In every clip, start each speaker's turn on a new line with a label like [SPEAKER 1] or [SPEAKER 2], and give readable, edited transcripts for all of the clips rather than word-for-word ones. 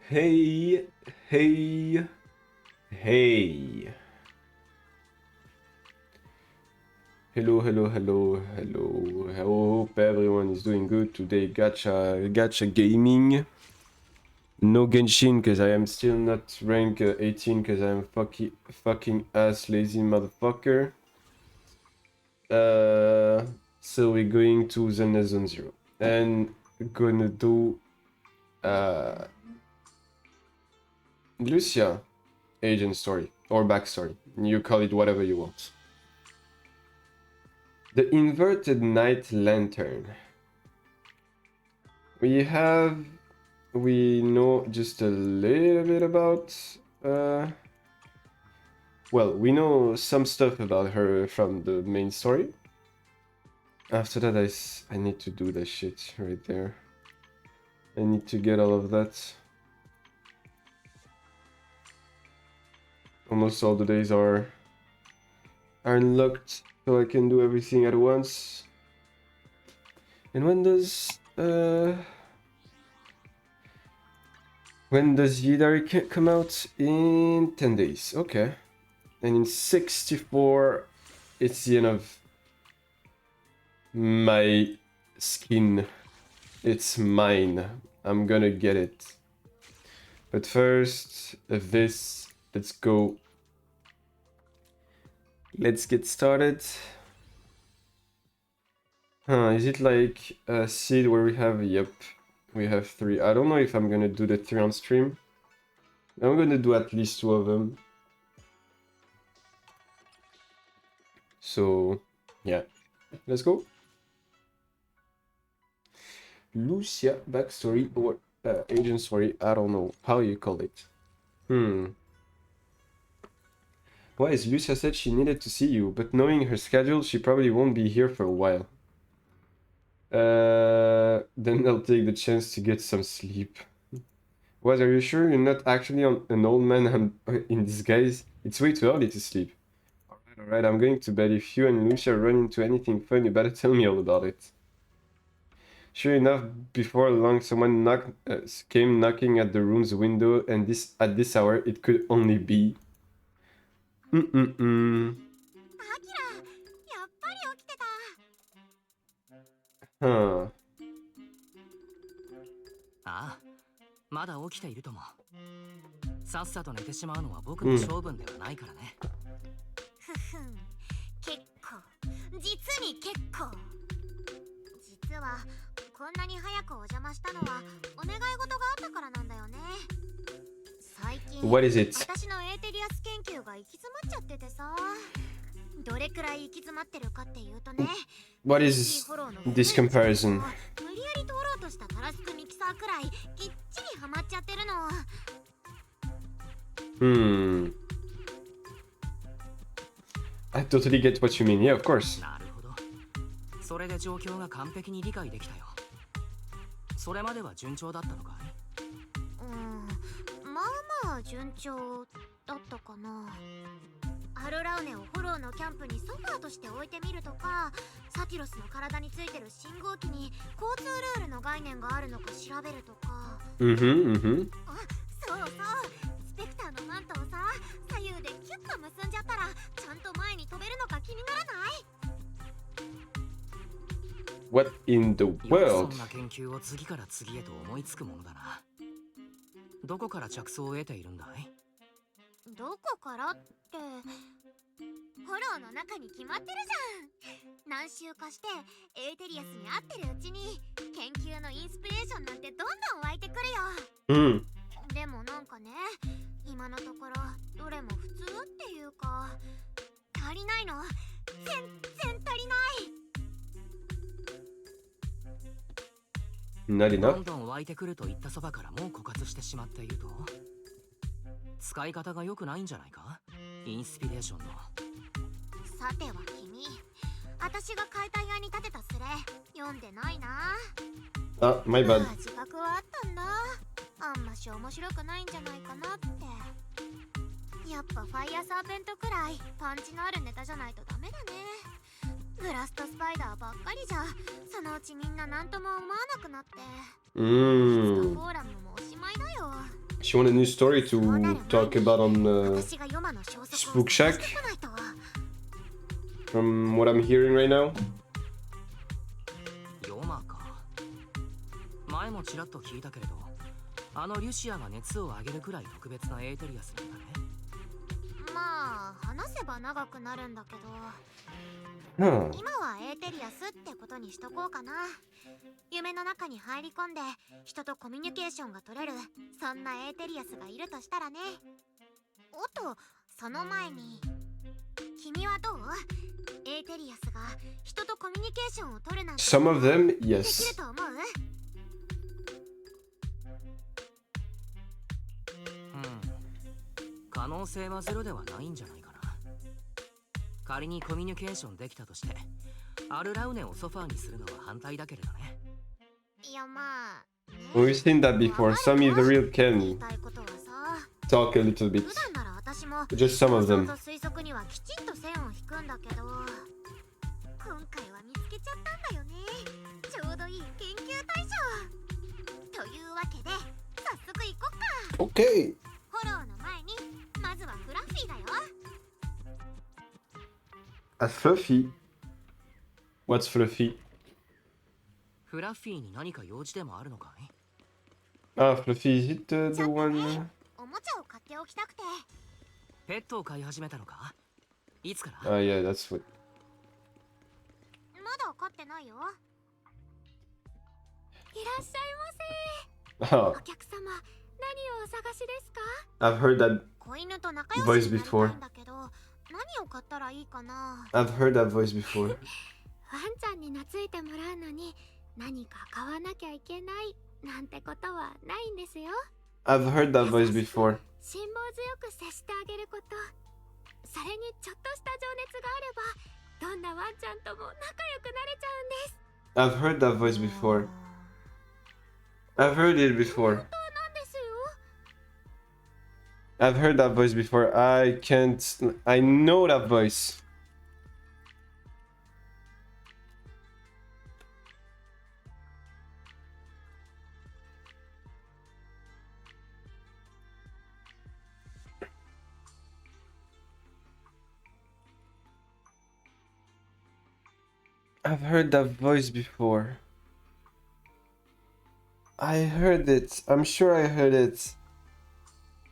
[SPEAKER 1] Hey, hey, hey. Hello, hello, hello, hello. I hope everyone is doing good today. Gacha gaming. No Genshin because I am still not rank 18 because I am fucking ass lazy motherfucker. So we're going to the Zone 0 and gonna do Lucia agent story or backstory. You call it whatever you want. The inverted night lantern. We know just a little bit about well, we know some stuff about her from the main story. After that I need to do that shit right there. I need to get all of that. Almost all the days are unlocked, so I can do everything at once. And when does Yidari come out? In 10 days. Okay. And in 64, it's the end of my skin. It's mine. I'm gonna get it. But first, this. Let's go. Let's get started. Is it like a seed where we have... Yep. We have 3. I don't know if I'm gonna do the 3 on stream. I'm gonna do at least 2 of them. So, yeah. Let's go. Lucia backstory or agent story. I don't know how you call it. Why is Lucia said she needed to see you, but knowing her schedule, she probably won't be here for a while. Then I'll take the chance to get some sleep. What, are you sure you're not actually an old man in disguise? It's way too early to sleep. Alright, I'm going to bed. If you and Lucia run into anything fun, you better tell me all about it. Sure enough, before long, someone came knocking at the room's window, and at this hour, it could only be... Huh.
[SPEAKER 2] ああ、まだ起きているとも。さっさと寝てしまうのは僕の性分ではないからね。
[SPEAKER 3] ふふん、結構、実に結構。実はこんなに早くお邪魔したのはお願い事があったからなんだよね。最近、私のエーテリアス研究が行き詰まっちゃっててさ。どれくらい行き詰まってるかっていうとね。
[SPEAKER 1] What is this comparison?
[SPEAKER 3] 無理やり通ろうとしたタラスクミキサーくらいきっちりハマっちゃってるの。
[SPEAKER 1] I totally get what you mean. Yeah, of course.
[SPEAKER 2] なるほど。それで状況が完璧に理解できたよ。それまでは順調だったのかい？
[SPEAKER 3] まあまあ順調だったかな。アルラウネをフォローのキャンプにソファーとして置いてみるとか、サティロスの体についてる信号機に交通ルールの概念があるのか調べるとか。あ、そうそう。スペクターのマントをさ、左右でキュッと結んじゃったらちゃんと前に飛べるのか気にならない？
[SPEAKER 1] What in the world?
[SPEAKER 2] そんな研究を次から次へと思いつくものだな。どこから着想を得ているんだい？
[SPEAKER 3] どこからって、フォローの中に決まってるじゃん。何周かしてエーテリアスに合ってるうちに研究のインスピレーションなんてどんどん湧いてくるよ。でもなんかね、今のところどれも普通っていうか足りないの。全然足りない。
[SPEAKER 2] どんどん湧いてくると言ったそばからもう枯渇してしまっていると、使い方が良くないんじゃないか？インスピレーションの。
[SPEAKER 3] さては君、私が解体屋に立てたスレ読んでないな。
[SPEAKER 1] あ、my bad。
[SPEAKER 3] 自覚はあったんだ。あんまし面白くないんじゃないかなって。やっぱファイヤーサーペントくらいパンチのあるネタじゃないとダメだね。グラストスパイダーばっかりじゃそのうちみんな何とも思わなくなって、いつかフォーラムもおしまいだよ。
[SPEAKER 1] She want a new story to talk about on
[SPEAKER 3] 私がヨマの消息を
[SPEAKER 1] Spook
[SPEAKER 3] 探
[SPEAKER 1] Shack
[SPEAKER 3] してこないと。
[SPEAKER 1] from what I'm hearing right now.
[SPEAKER 2] ヨマか。前もちらっと聞いたけれど、あのリュシアが熱を上げるくらい特別なエーテリアスなんだね。
[SPEAKER 3] まあ話せば長くなるんだけど、
[SPEAKER 1] Huh.
[SPEAKER 3] 今はエーテリアスってことにしとこうかな。夢の中に入り込んで人とコミュニケーションが取れる、そんなエーテリアスがいるとしたらね。おっと、その前に君はどう？エーテリアスが人とコミュニケーションを取るなんて
[SPEAKER 1] Some of them,
[SPEAKER 3] できる
[SPEAKER 1] yes.
[SPEAKER 3] と思う？
[SPEAKER 2] 可能性はゼロではないんじゃないかな。仮にコミュニケーションできたとして、アルラウネをソファーにするのは反対だけれどね。
[SPEAKER 3] いやまあ、
[SPEAKER 1] We've seen that before. Some either
[SPEAKER 3] 言
[SPEAKER 1] can
[SPEAKER 3] いたいことはさ、
[SPEAKER 1] talk a little bit.
[SPEAKER 3] 普段なら私も
[SPEAKER 1] Just some of
[SPEAKER 3] 想
[SPEAKER 1] them.
[SPEAKER 3] 像と推測にはきちんと線を引くんだけど、今回は見つけちゃったんだよね。ちょうどいい研究対象というわけで早速行こっか。
[SPEAKER 1] Okay.
[SPEAKER 3] フォローの前にまずはフラッフィーだよ。
[SPEAKER 1] A fluffy. What's fluffy?
[SPEAKER 2] フラッフィーに何か用事でもあるのかい？
[SPEAKER 1] Ah, fluffy, is it the
[SPEAKER 3] ちょっと
[SPEAKER 1] one?
[SPEAKER 3] ね、おもちゃを買っておきたくて。
[SPEAKER 2] ペットを飼い始めたのか？いつから？
[SPEAKER 1] Ah, yeah, that's what.
[SPEAKER 3] まだ飼ってないよ。いらっしゃいませ。
[SPEAKER 1] Ah,
[SPEAKER 3] お客様、何をお探しですか？
[SPEAKER 1] I've heard that.
[SPEAKER 3] 子犬と仲良
[SPEAKER 1] Voice
[SPEAKER 3] しになりた
[SPEAKER 1] before.
[SPEAKER 3] いんだけど、何を買ったらいいかな。
[SPEAKER 1] I've heard that voice before.
[SPEAKER 3] ワンちゃんに懐いてもらうのに何か買わなきゃいけないなんてことはないんですよ。
[SPEAKER 1] I've heard that voice before.
[SPEAKER 3] 辛抱強く接してあげること、それにちょっとした情熱があればどんなワンちゃんとも仲良くなれちゃうんです。
[SPEAKER 1] I've heard that voice before. I've heard it before.
[SPEAKER 3] 本当なんですよ。
[SPEAKER 1] I've heard that voice before. I can't. I know that voice. I've heard that voice before. I heard it. I'm sure I heard it.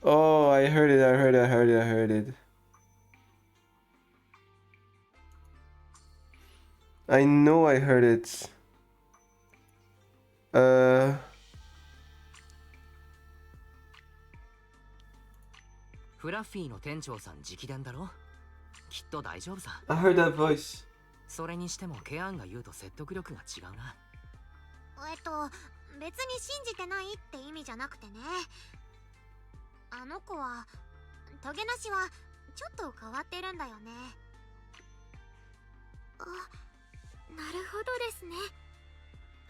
[SPEAKER 1] Oh, I heard it. I heard it. I heard it. I heard it. I know I heard it.
[SPEAKER 2] フラッフィーの店長さん直伝だろ？きっと大丈夫さ。
[SPEAKER 1] I heard that voice.
[SPEAKER 2] それにしてもケアンが言うと説得力が違うな。
[SPEAKER 3] 別に信じてないって意味じゃなくてね。あの子はトゲなしはちょっと変わってるんだよね。あ、なるほどですね。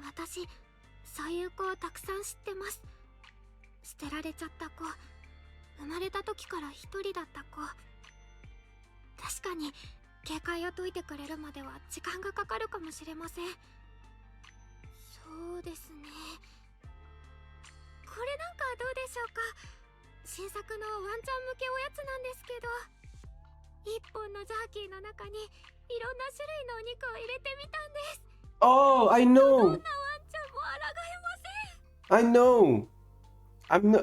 [SPEAKER 3] 私そういう子をたくさん知ってます。捨てられちゃった子、生まれた時から一人だった子。確かに警戒を解いてくれるまでは時間がかかるかもしれません。そうですね。これなんかどうでしょうか。新作のワンちゃん向けおやつなんですけど、一本のジャーキーの中にいろんな種類のお肉を入れてみたんです。
[SPEAKER 1] Oh, I
[SPEAKER 3] どん
[SPEAKER 1] know.
[SPEAKER 3] なワンちゃんも抗えません。
[SPEAKER 1] I know.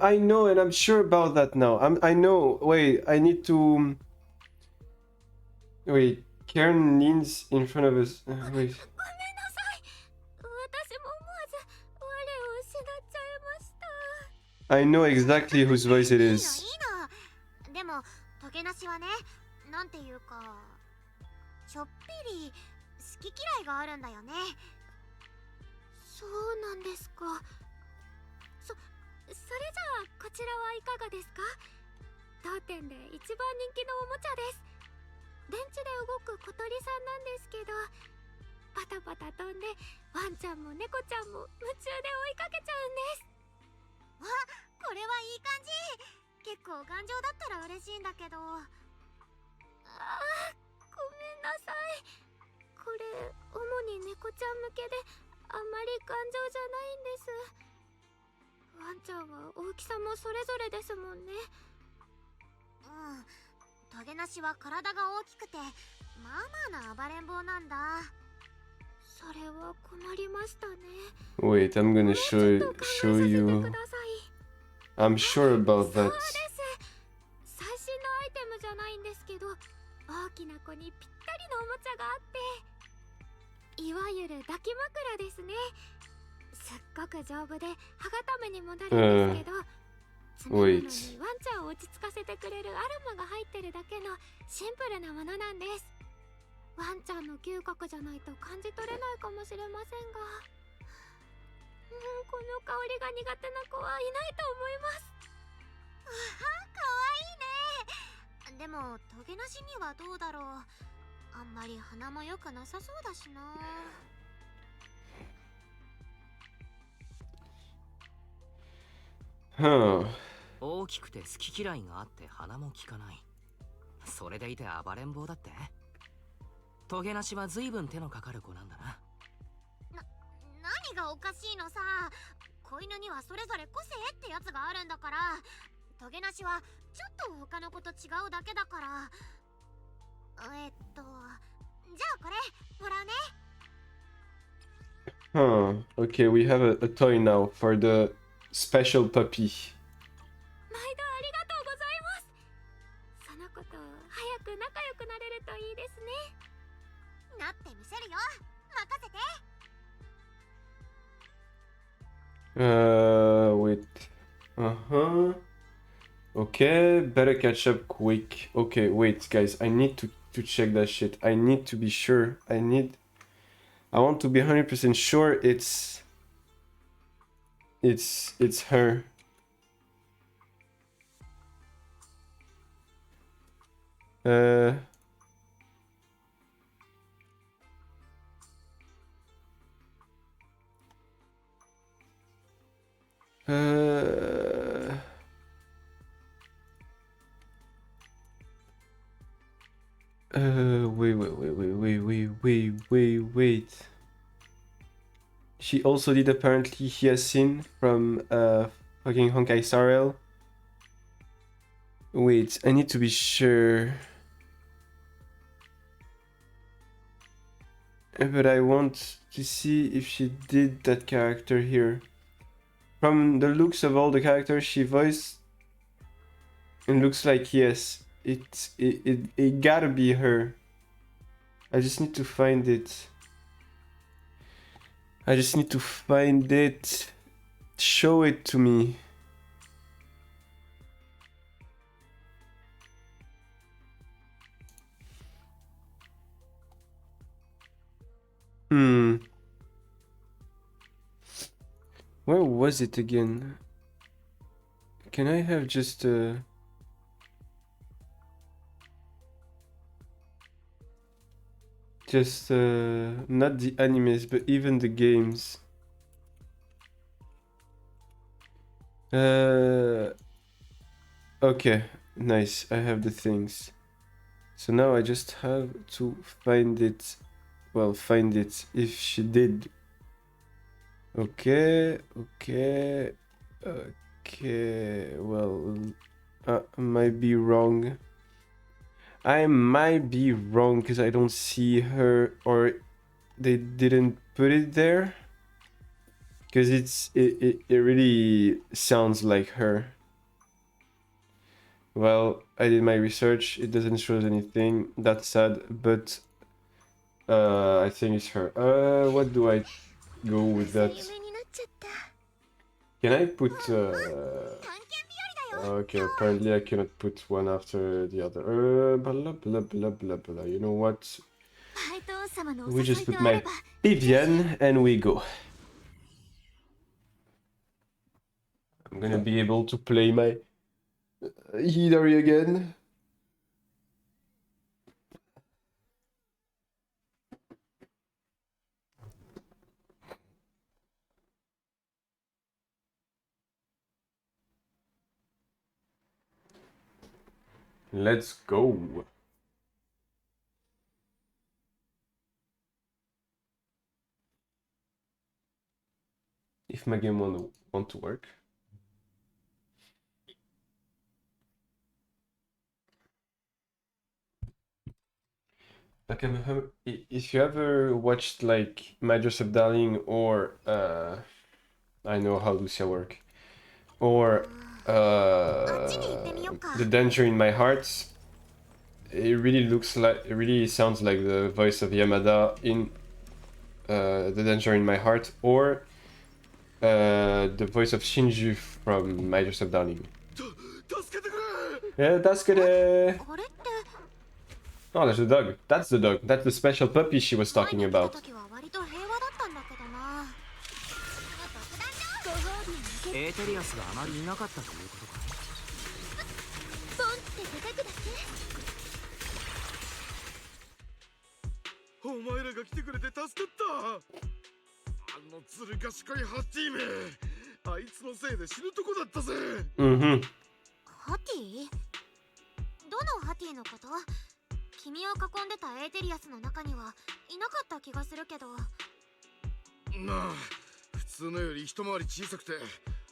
[SPEAKER 1] I know, and I'm sure about that now. I know. Wait, I need to. Wait, Karen leans in front of us. Wait.
[SPEAKER 3] ごめんなさい。私も思わず我を失っちゃいました。
[SPEAKER 1] I know exactly whose voice it
[SPEAKER 3] いいのいい
[SPEAKER 1] is.
[SPEAKER 3] の。でもトゲなしはね、なんていうかちょっぴり好き嫌いがあるんだよね。そうなんですか。それじゃあこちらはいかがですか。当店で一番人気のおもちゃです。電池で動く小鳥さんなんですけど、パタパタ飛んでワンちゃんも猫ちゃんも夢中で追いかけちゃうんです。わ、これはいい感じ。結構頑丈だったら嬉しいんだけど。あー、ごめんなさい。これ主に猫ちゃん向けであんまり頑丈じゃないんです。ワンちゃんは大きさもそれぞれですもんね。トゲなしは体が大きくてまあまあな暴れん坊なんだ。それは困りましたね。
[SPEAKER 1] Wait, I'm gonna show you. I'm sure about
[SPEAKER 3] そう
[SPEAKER 1] that.
[SPEAKER 3] です。最新のアイテムじゃないんですけど、大きな子にぴったりのおもちゃがあって、いわゆる抱き枕ですね。すっごく丈夫で歯固めにもなるんですけど、爪なのにワンちゃんを落ち着かせてくれるアロマが入ってるだけのシンプルなものなんです。ワンちゃんの嗅覚じゃないと感じ取れないかもしれませんが、この香りが苦手な子はいないと思います。かわいいね。でもトゲなしにはどうだろう。あんまり鼻も良くなさそうだしな。
[SPEAKER 1] Huh.
[SPEAKER 2] 大きくて好き嫌いがあって鼻も利かない。それでいて暴れん坊だって。トゲなしは随分手のかかる子なんだな。
[SPEAKER 3] 何がおかしいのさ。子犬にはそれぞれ個性ってやつがあるんだから。トゲなしはちょっと他の子と違うだけだから。じゃあこれもらうね。
[SPEAKER 1] Huh. Okay, we have a toy now for the special puppy.
[SPEAKER 3] 毎度ありがとうございます。その子と早く仲良くなれるといいですね。なってみせるよ。任せて。
[SPEAKER 1] Wait. Uh-huh. Okay, better catch up quick. Okay, wait, guys. I need to check that shit. I need to be sure. I want to be 100% sure it's her. Wait. She also did apparently Hyacinth from fucking Honkai Star Rail. Wait, I need to be sure. But I want to see if she did that character here. From the looks of all the characters she voiced, it looks like yes. It gotta be her. I just need to find it. Show it to me. Where was it again? Can I have just not the animes, but even the games. Okay, nice. I have the things. So now I just have to find it. Well, find it if she did. Okay. Well, I might be wrong. I might be wrong because I don't see her, or they didn't put it there. Because it really sounds like her. Well, I did my research. It doesn't show us anything. That's sad, but I think it's her. What do I go with that? Can I put okay, apparently I cannot put one after the other. Blah blah blah blah blah. You know what? We just put my Vivian and we go. I'm gonna be able to play my Hidari again. Let's go. If my game want to work. Like if you ever watched like My Joseph Darling or I know how Lucia work or The Danger in My Heart, it really sounds like the voice of Yamada in The Danger in My Heart or the voice of Shinju from My Joseph Darling. Yeah, that's good.
[SPEAKER 3] あれって
[SPEAKER 1] Oh, there's the dog. That's the dog. That's the special puppy she was
[SPEAKER 3] 前
[SPEAKER 1] talking
[SPEAKER 3] に来た
[SPEAKER 1] about.
[SPEAKER 3] 時は割と平和だったんだけどな。
[SPEAKER 2] エーテリアスがあまりいなかったということか。
[SPEAKER 3] ポンって出てくだけ。
[SPEAKER 4] お前らが来てくれて助かったあのずる賢いハッティめあいつのせいで死ぬとこだったぜ
[SPEAKER 1] Mm-hmm.
[SPEAKER 3] ハティ？どのハティのこと？君を囲んでたエーテリアスの中にはいなかった気がするけど。
[SPEAKER 4] まあ普通のより一回り小さくて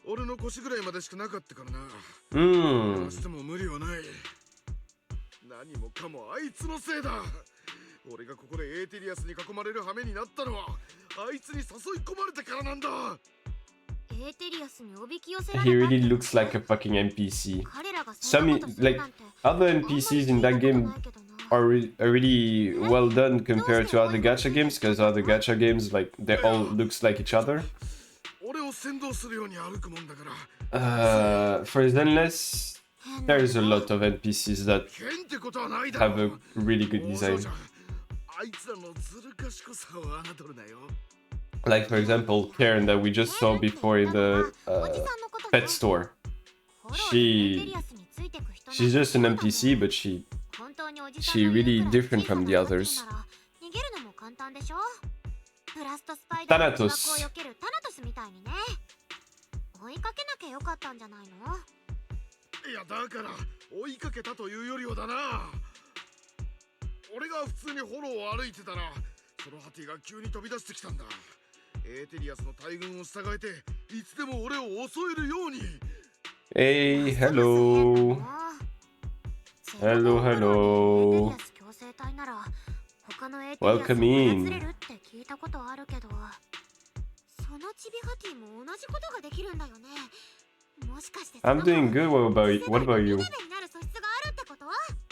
[SPEAKER 4] 俺の腰ぐらいまでしかなかったからな
[SPEAKER 1] Mm.
[SPEAKER 4] しても無理はない何もかもあいつのせいだ俺がここでエーテリアスに囲まれる羽目になったのはあいつに誘い込まれてからなんだ
[SPEAKER 3] エーテリアスにおびき寄せら
[SPEAKER 1] He
[SPEAKER 3] れた。
[SPEAKER 1] really looks like a fucking NPC.
[SPEAKER 3] 彼らがそんなことする
[SPEAKER 1] Like
[SPEAKER 3] なんて
[SPEAKER 1] other NPCs in that game are really well done compared to other gacha games, because other gacha games like they all looks like each other.
[SPEAKER 4] 俺を先導するように歩くもんだから
[SPEAKER 1] For Zenless, there's a lot of NPCs that
[SPEAKER 4] 変ってことはないだ
[SPEAKER 1] have
[SPEAKER 4] ろ
[SPEAKER 1] a really good
[SPEAKER 4] そう
[SPEAKER 1] design.
[SPEAKER 4] じゃんあいつらのずる賢さを侮るなよ
[SPEAKER 1] Like for example, Karen that we just saw before in the pet store. She's just an NPC, but she really different from the others. Thanatos.
[SPEAKER 3] 追いかけなきゃよかったんじゃないの？
[SPEAKER 4] いやだから追いかけたというよりはだな俺が普通にフォローを歩いてたらそのハティが急に飛び出してきたんだエーテリアスの大軍を従えていつでも俺を襲えるように
[SPEAKER 1] Hey, hello. Hello, hello. Welcome in.
[SPEAKER 3] そのチビハティも同じことができるんだよね。もしかして
[SPEAKER 1] I'm doing good. What about you?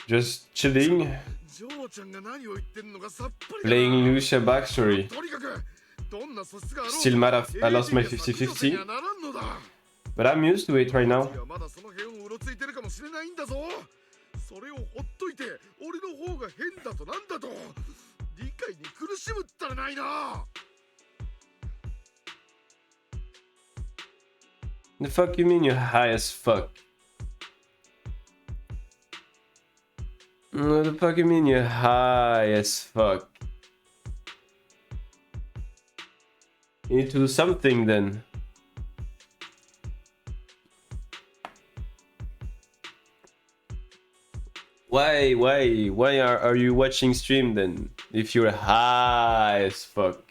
[SPEAKER 1] Just chilling,
[SPEAKER 4] ジョーちゃんが何を言ってんのかさっぱりだ
[SPEAKER 1] playing Lucia backstory.
[SPEAKER 4] とにかくどんな素質があろう
[SPEAKER 1] Still mad I lost my 50-50, but I'm used to it right now.
[SPEAKER 4] まだその辺をうろついてるかもしれないんだぞそれをほっといて俺の方が変だとなんだと理解に苦しむったらないな
[SPEAKER 1] The fuck you mean you're high as fuck? What the fuck you mean you're high as fuck? You need to do something then. Why are you watching stream then? If you're high as fuck.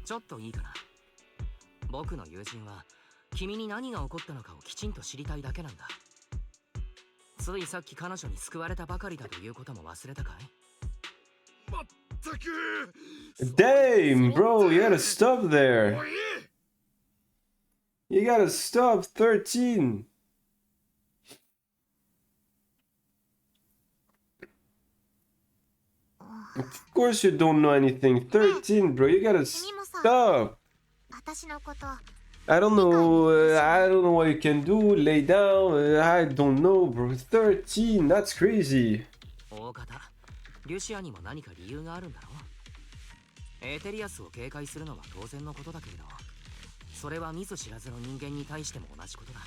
[SPEAKER 2] ちょっといいかな。僕の友人は君に何が起こったのかをきちんと知りたいだけなんだ。ついさっき彼女に救われたばかりだということも忘れたかい？
[SPEAKER 4] まったく
[SPEAKER 1] Damn, bro, you gotta stop there. You gotta stop 13. Of course you don't know anything. 13, bro, you gotta stop.
[SPEAKER 3] 私のこと
[SPEAKER 1] I don't know what you can do. Lay down. I don't know, bro. 13, that's crazy.
[SPEAKER 2] 大方、リュシアにも何か理由があるんだろう。エーテリアスを警戒するのは当然のことだけれど、それは見ず知らずの人間に対しても同じことだ。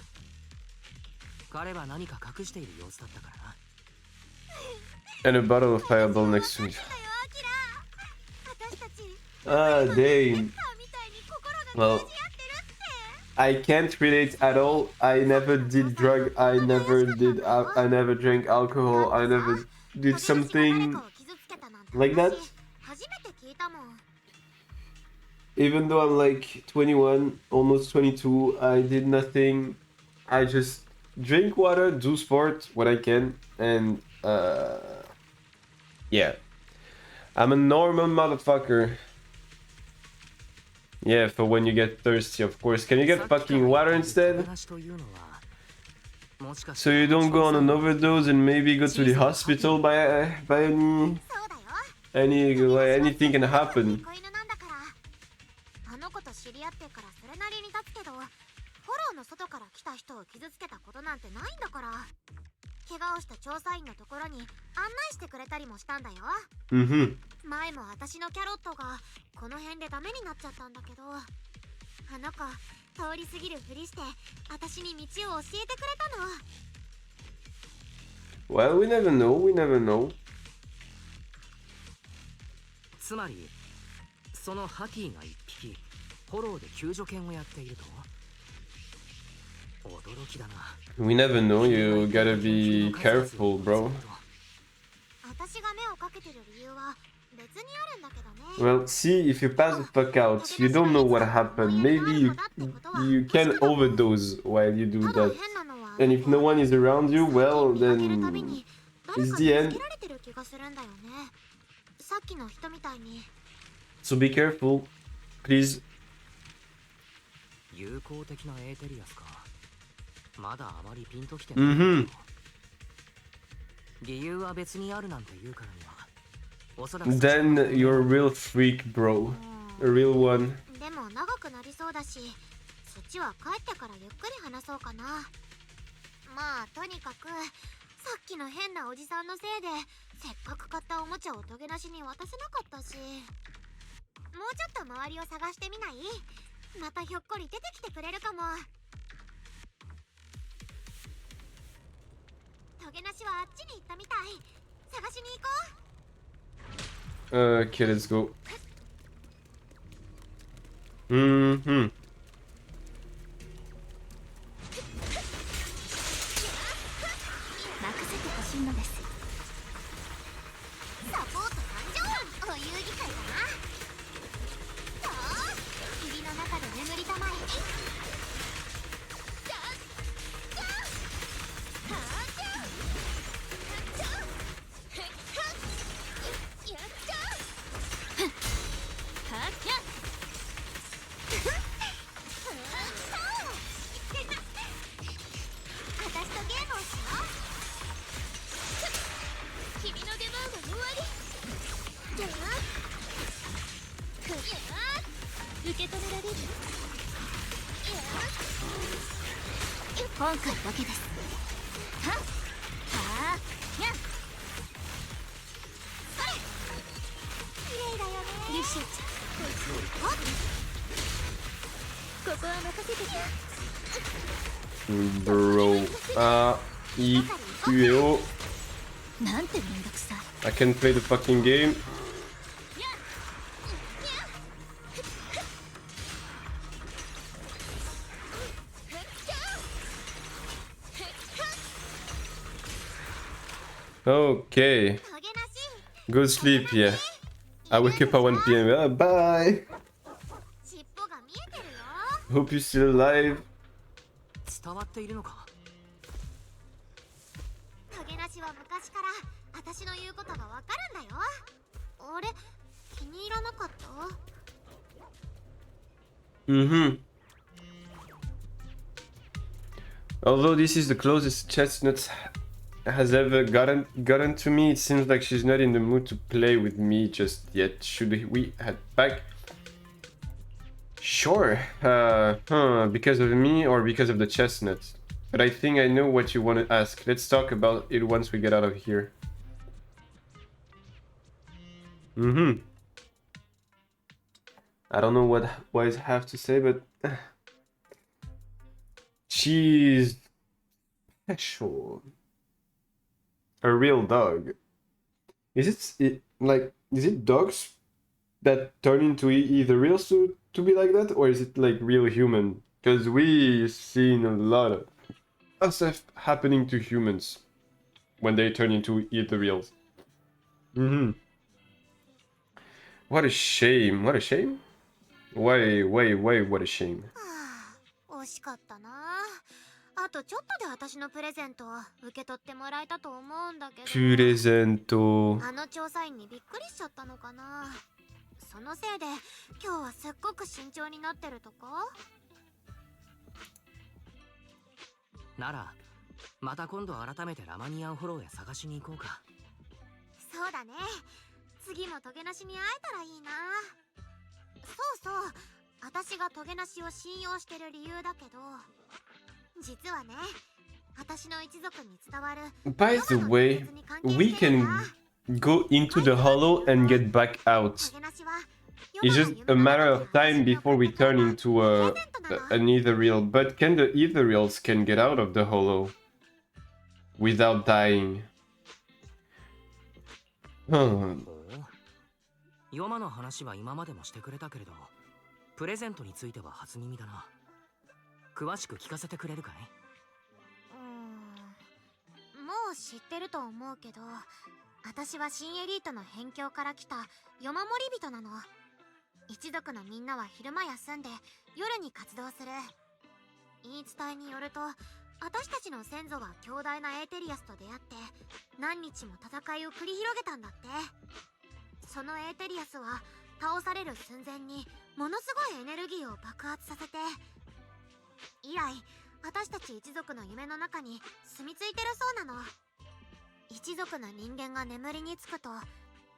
[SPEAKER 2] 彼は何か隠している様子だったからな。
[SPEAKER 1] And a bottle of fireball next to me. Ah, dang. Well, I can't relate at all. I never did drug. I never drank alcohol. I never did something like that. Even though I'm like 21, almost 22, I did nothing. I just drink water, do sport when I can, and Yeah. I'm a normal motherfucker. Yeah, for when you get thirsty, of course. Can you get fucking water instead? So you don't go on an overdose and maybe go to the hospital by anything can happen.
[SPEAKER 3] あの子と知り合ってからそれなりに経つけど、フォローの外から来た人を傷つけたことなんてないんだから。怪我をした調査員のところに案内してくれたりもしたんだよ。前も私のキャロットがこの辺でダメになっちゃったんだけど、あの子通り過ぎるふりして私に道を教えてくれたの。
[SPEAKER 1] Well, we never know, we never know.
[SPEAKER 2] つまりそのハキーが一匹フォローで救助犬をやっていると。驚きだな。
[SPEAKER 1] We never know, you gotta be careful, bro.
[SPEAKER 3] 私が目をかけてる理由は別にあるんだけどね。
[SPEAKER 1] Well, see, if you pass the fuck out, you don't know what happened. Maybe you can overdose while you do that. And if no one is around you, well, then it's the end. So be careful, please.
[SPEAKER 2] 有効的なエーテリアスか。まだあまりピンときてない。理由は別にあるなんて言うからには。
[SPEAKER 1] Then you're a real freak, bro. A real one.
[SPEAKER 3] でも長くなりそうだし、そっちは帰ってからゆっくり話そうかな。まあとにかくさっきの変なおじさんのせいでせっかく買ったおもちゃをトゲなしに渡せなかったし、もうちょっと周りを探してみない？またひょっこり出てきてくれるかも。トゲなしはあっちに行ったみたい。探しに行こう。
[SPEAKER 1] Okay, let's go.
[SPEAKER 3] サポート誕生、お遊戯会だな。さあ、霧の中で眠りたまえ。今回だけです。はっはあにゃっそれ綺麗だよね。リュシアちゃんここは任せて。
[SPEAKER 1] Bro. UEO.
[SPEAKER 3] なんてめんどくさい。
[SPEAKER 1] I can play the fucking game. Okay. Go sleep, yeah. I wake up at 1 p.m. Bye. Hope you're still alive.
[SPEAKER 2] 伝わっているのか。
[SPEAKER 3] トゲなしは昔から私の言うことがわかるんだよ。あれ、気に入らなかった？
[SPEAKER 1] Although this is the closest Chestnut has ever gotten to me, it seems like she's not in the mood to play with me just yet. Should we head back? Sure. Because of me or because of the chestnut? But I think I know what you want to ask. Let's talk about it once we get out of here. I don't know what I have to say, but she's special. A real dog. Is it dogs that turn into either real to be like that, or is it like real human? Because we've seen a lot of stuff happening to humans when they turn into either reals. What a shame. What a shame? Why, what a shame.
[SPEAKER 3] 惜しかったな。あとちょっとで私のプレゼント受け取ってもらえたと思うんだけど、
[SPEAKER 1] プレゼント。
[SPEAKER 3] あの調査員にびっくりしちゃったのかな。そのせいで今日はすっごく慎重になってるとか。
[SPEAKER 2] ならまた今度改めてラマニアンフォローへ探しに行こうか。
[SPEAKER 3] そうだね、次もトゲなしに会えたらいいな。そうそう、私がトゲなしを信用してる理由だけど、実はね、私の一族に伝わる
[SPEAKER 1] By the way, we can go into the hollow and get back out.
[SPEAKER 3] トゲなしは
[SPEAKER 1] It's just a matter of time before we turn into an ethereal. But can the ethereals can get out of the hollow without dying?
[SPEAKER 2] ほう、ヨマの話は今までもしてくれたけれど、プレゼントについては初耳だな。詳しく聞かせてくれるかい？
[SPEAKER 3] もう知ってると思うけど、私は新エリートの辺境から来た夜守り人なの。一族のみんなは昼間休んで夜に活動する。言い伝えによると、私たちの先祖は強大なエーテリアスと出会って何日も戦いを繰り広げたんだって。そのエーテリアスは倒される寸前にものすごいエネルギーを爆発させて、以来私たち一族の夢の中に住み着いてるそうなの。一族の人間が眠りにつくと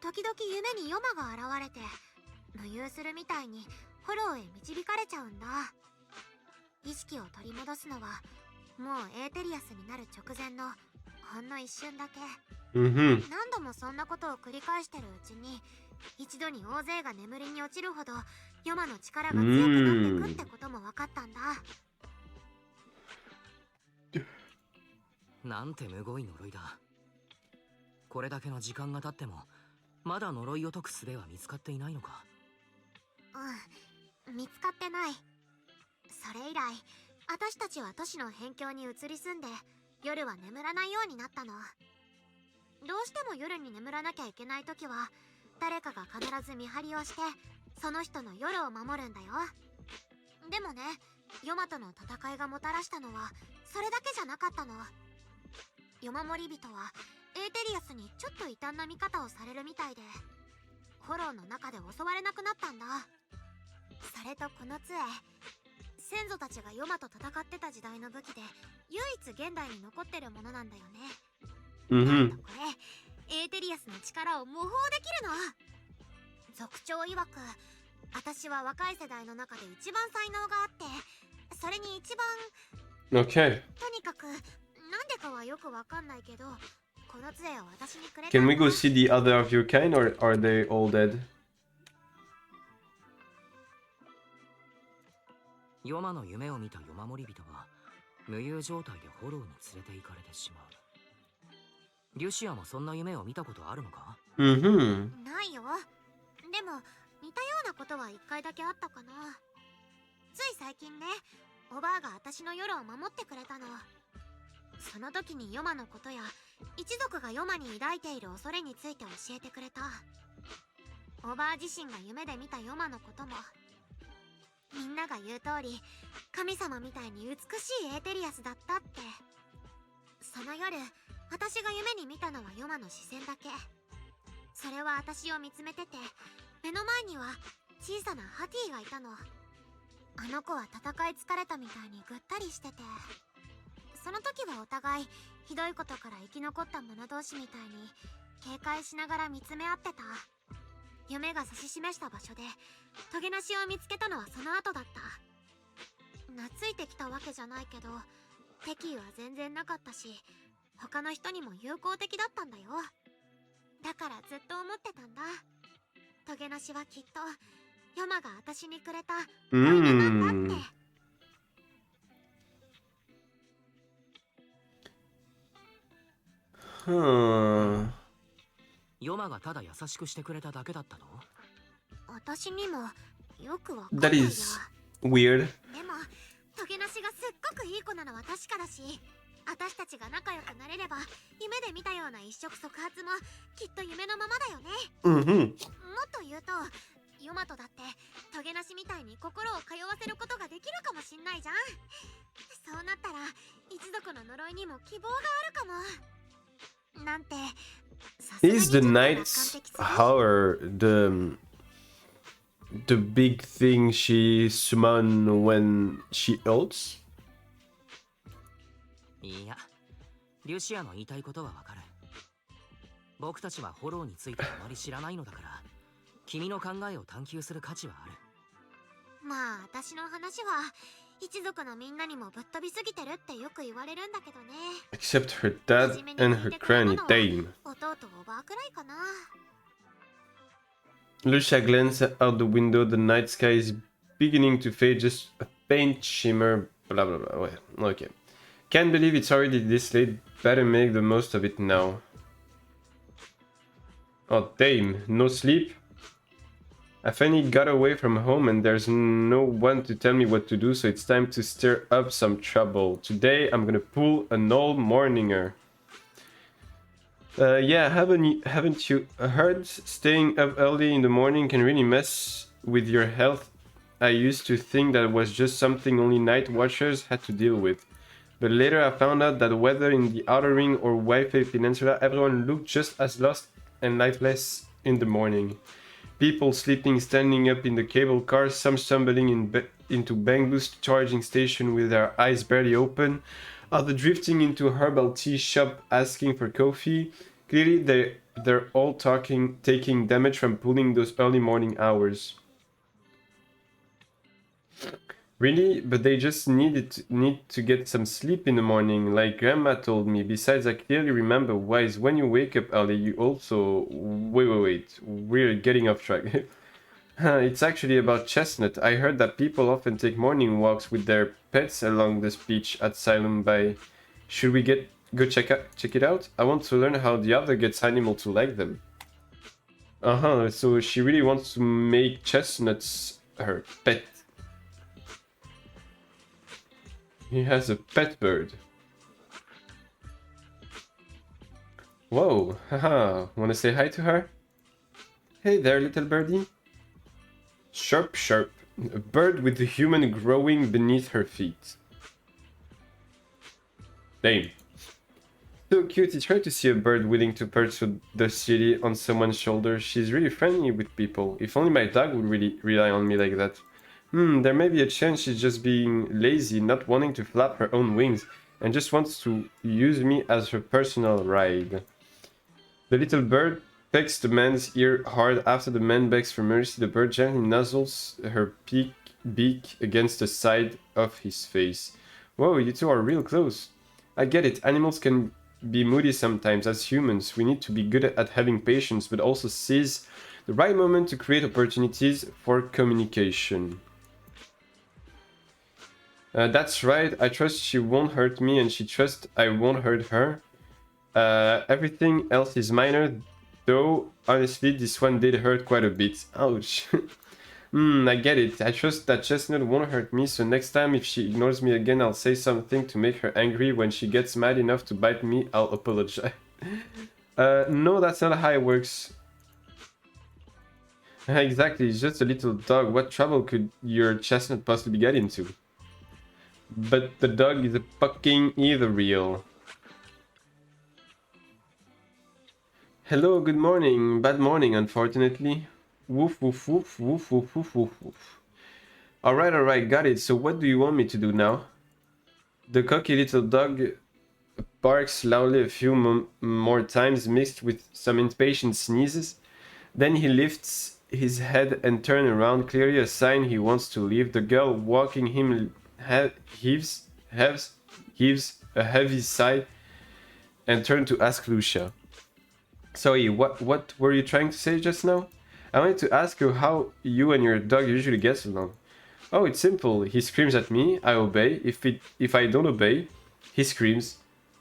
[SPEAKER 3] 時々夢にヨマが現れて無遊するみたいにフォローへ導かれちゃうんだ。意識を取り戻すのはもうエーテリアスになる直前のほんの一瞬だけ。何度もそんなことを繰り返してるうちに、一度に大勢が眠りに落ちるほどヨマの力が強くなってくってことも分かったんだ。
[SPEAKER 2] なんてむごい呪いだ。これだけの時間が経ってもまだ呪いを解く術は見つかっていないのか？
[SPEAKER 3] 見つかってない。それ以来私たちは都市の辺境に移り住んで夜は眠らないようになったの。どうしても夜に眠らなきゃいけない時は誰かが必ず見張りをしてその人の夜を守るんだよ。でもね、ヨマとの戦いがもたらしたのはそれだけじゃなかったの。夜守り人はエーテリアスにちょっと異端な見方をされるみたいで、フォローの中で襲われなくなったんだ。それとこの杖、先祖たちがヨマと戦ってた時代の武器で唯一現代に残ってるものなんだよね。なんとこれエーテリアスの力を模倣できるの。族長曰く私は若い世代の中で一番才能があって、それに一番
[SPEAKER 1] Okay.
[SPEAKER 3] とにかくなんでかはよくわかんないけど、この杖を私にくれたん
[SPEAKER 1] Can
[SPEAKER 3] だ。
[SPEAKER 1] we go see the other of your kind, or are they all dead?
[SPEAKER 2] ヨマの夢を見た夜守り人は無遊状態でフォローに連れて行かれてしまう。リュシアもそんな夢を見たことあるのか？
[SPEAKER 3] ないよ。でも似たようなことは一回だけあったかな。つい最近ね、おばあが私の夜を守ってくれたの。その時にヨマのことや一族がヨマに抱いている恐れについて教えてくれた。おばあ自身が夢で見たヨマのことも、みんなが言う通り神様みたいに美しいエーテリアスだったって。その夜私が夢に見たのはヨマの視線だけ。それは私を見つめてて、目の前には小さなハティがいたの。あの子は戦い疲れたみたいにぐったりしてて、その時はお互いひどいことから生き残った者同士みたいに警戒しながら見つめ合ってた。夢が指し示した場所でトゲなしを見つけたのはその後だった。懐いてきたわけじゃないけど敵意は全然なかったし、他の人にも友好的だったんだよ。だからずっと思ってたんだ。トゲなしはきっとヨマが私にくれた恋人なんだって。
[SPEAKER 2] ヨマがただ優しくしてくれただけだったの？
[SPEAKER 3] 私にもよくわかんない
[SPEAKER 1] That
[SPEAKER 3] よ。
[SPEAKER 1] is weird.
[SPEAKER 3] でもトゲなしがすっごくいい子なのは確かだし、私たちが仲良くなれれば夢で見たような一触即発もきっと夢のままだよね。もっと言うとヨマトだってトゲなしみたいに心を通わせることができるかもしんないじゃん。そうなったら一一族の呪いにも希望があるかも。なんて、さすがに
[SPEAKER 1] Is
[SPEAKER 3] ち
[SPEAKER 1] the
[SPEAKER 3] ょっと楽観
[SPEAKER 1] Night's
[SPEAKER 3] 的すぎ。
[SPEAKER 1] Hour the big thing she summoned when she ults?
[SPEAKER 2] いや、リュシアの言いたいことはわかる。僕たちはフォローについてあまり知らないのだから、君の考えを探求する価値はある。
[SPEAKER 3] まあ私の話は一族のみんなにもぶっ飛びすぎてるってよく言われるんだけどね。
[SPEAKER 1] Except her dad and her granny, Dame.
[SPEAKER 3] 弟おばあくらいかな。
[SPEAKER 1] Lucia glances out the window. The night sky is beginning to fade, just a faint shimmer. Blah blah blah. Ouais, okay. Can't believe it's already this late. Better make the most of it now. Oh, Dame, no sleep? I finally got away from home and there's no one to tell me what to do, so it's time to stir up some trouble. Today I'm gonna pull an old morninger. Yeah, haven't you heard? Staying up early in the morning can really mess with your health. I used to think that was just something only night watchers had to deal with. But later I found out that whether in the Outer Ring or Wi-Fi Peninsula, everyone looked just as lost and lifeless in the morning. People sleeping standing up in the cable cars, some stumbling into Banglu's charging station with their eyes barely open, others drifting into a herbal tea shop asking for coffee. Clearly they're all taking damage from pulling those early morning hours. Really? But they just need to get some sleep in the morning, like Grandma told me. Besides, I clearly remember wise when you wake up early, you also... Wait. We're getting off track. It's actually about Chestnut. I heard that people often take morning walks with their pets along the beach at Silum Bay. Should we go check it out? I want to learn how the other gets animal to like them. So she really wants to make Chestnuts her pet. He has a pet bird. Whoa, haha, wanna say hi to her? Hey there, little birdie. Sharp, a bird with a human growing beneath her feet. Damn. So cute, it's rare to see a bird willing to perch to the city on someone's shoulder. She's really friendly with people. If only my dog would really rely on me like that. There may be a chance she's just being lazy, not wanting to flap her own wings, and just wants to use me as her personal ride. The little bird pecks the man's ear hard. After the man begs for mercy, the bird gently nuzzles her beak against the side of his face. Whoa, you two are real close. I get it, animals can be moody sometimes. As humans, we need to be good at having patience, but also seize the right moment to create opportunities for communication. That's right, I trust she won't hurt me and she trusts I won't hurt her. Everything else is minor, though honestly this one did hurt quite a bit. Ouch. I get it. I trust that Chestnut won't hurt me, so next time if she ignores me again I'll say something to make her angry. When she gets mad enough to bite me, I'll apologize. No, that's not how it works. Exactly, it's just a little dog. What trouble could your Chestnut possibly get into? But the dog is a fucking ethereal. Hello, good morning. Bad morning, unfortunately. Woof, woof, woof, woof, woof, woof, woof, woof. Alright, got it. So what do you want me to do now? The cocky little dog barks loudly a few more times, mixed with some impatient sneezes. Then he lifts his head and turns around, clearly a sign he wants to leave. The girl walking him heaves a heavy sigh and turned to ask Lucia. Sorry, what were you trying to say just now? I wanted to ask you how you and your dog usually get along. Oh, it's simple. He screams at me, I obey. If I don't obey, he screams,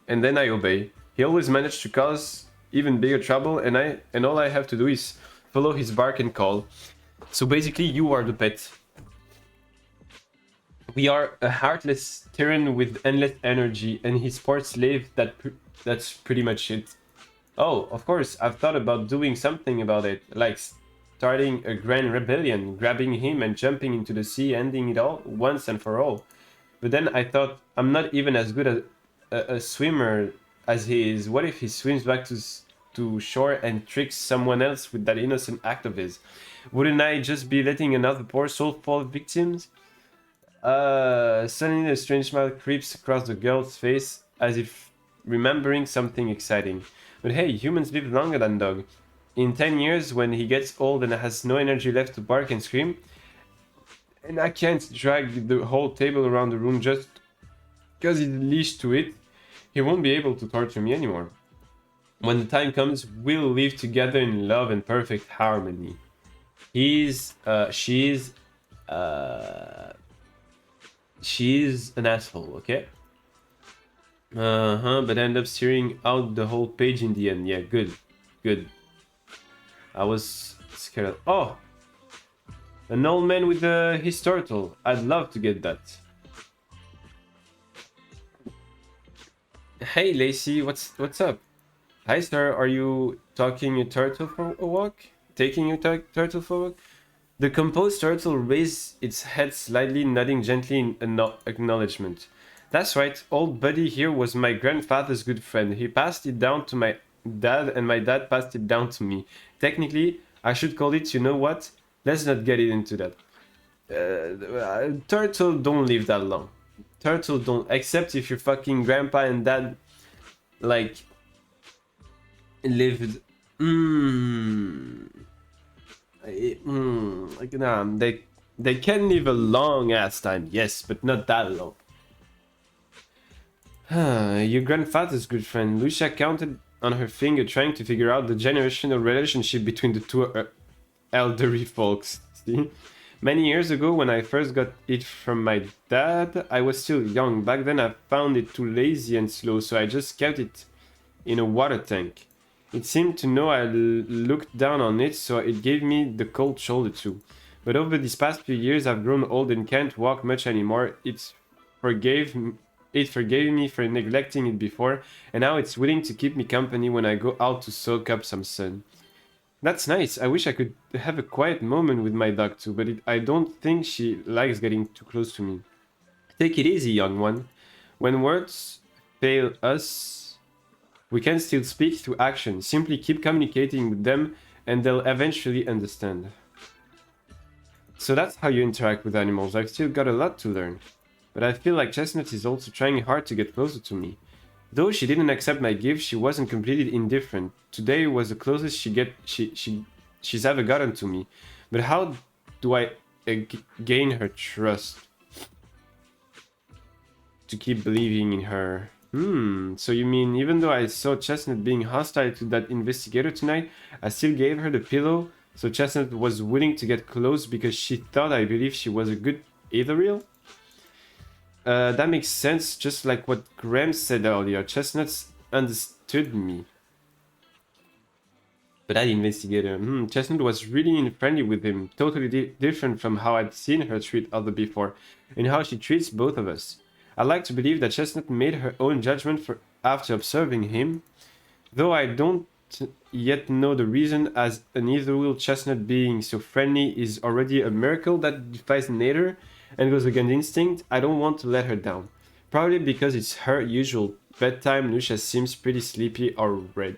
[SPEAKER 1] and then I obey. He always manages to cause even bigger trouble, and all I have to do is follow his bark and call. So basically, you are the pet. We are a heartless tyrant with endless energy, and his poor slave. That's pretty much it. Oh, of course, I've thought about doing something about it, like starting a grand rebellion, grabbing him and jumping into the sea, ending it all once and for all. But then I thought, I'm not even as good a swimmer as he is, what if he swims back to shore and tricks someone else with that innocent act of his? Wouldn't I just be letting another poor soul fall victims? Suddenly a strange smile creeps across the girl's face as if remembering something exciting. But hey, humans live longer than dog. In 10 years, when he gets old and has no energy left to bark and scream, and I can't drag the whole table around the room just because he's leashed to it, he won't be able to torture me anymore. When the time comes, we'll live together in love and perfect harmony. She's an asshole, okay? But I end up steering out the whole page in the end. Yeah, good. I was scared. Oh! An old man with his turtle. I'd love to get that. Hey, Lacey, what's up? Hi, sir. Are you taking your turtle for a walk? Taking your turtle for a walk? The composed turtle raised its head slightly, nodding gently in acknowledgement. That's right, old buddy here was my grandfather's good friend. He passed it down to my dad, and my dad passed it down to me. Technically, I should call it, you know what? Let's not get into that. Turtle don't live that long. Turtle don't, except if your fucking grandpa and dad, like, lived... like, nah, they can live a long ass time, yes, but not that long. Your grandfather's good friend. Lucia counted on her finger, trying to figure out the generational relationship between the two elderly folks. See? Many years ago, when I first got it from my dad, I was still young. Back then, I found it too lazy and slow, so I just kept it in a water tank. It seemed to know I looked down on it, so it gave me the cold shoulder too. But over these past few years, I've grown old and can't walk much anymore. It forgave me for neglecting it before, and now it's willing to keep me company when I go out to soak up some sun. That's nice. I wish I could have a quiet moment with my dog too, but I don't think she likes getting too close to me. Take it easy, young one. When words fail us, we can still speak through action. Simply keep communicating with them and they'll eventually understand. So that's how you interact with animals. I've still got a lot to learn. But I feel like Chestnut is also trying hard to get closer to me. Though she didn't accept my gift, she wasn't completely indifferent. Today was the closest she's ever gotten to me. But how do I gain her trust? To keep believing in her. So you mean even though I saw Chestnut being hostile to that investigator tonight, I still gave her the pillow, so Chestnut was willing to get close because she thought I believed she was a good Aetherial? That makes sense, just like what Graham said earlier. Chestnuts understood me. But that investigator, Chestnut was really friendly with him, totally different from how I'd seen her treat other before, and how she treats both of us. I like to believe that Chestnut made her own judgment after observing him, though I don't yet know the reason, as an Aetherial Chestnut being so friendly is already a miracle that defies nature and goes against instinct. I don't want to let her down. Probably because it's her usual bedtime. Lucia seems pretty sleepy already.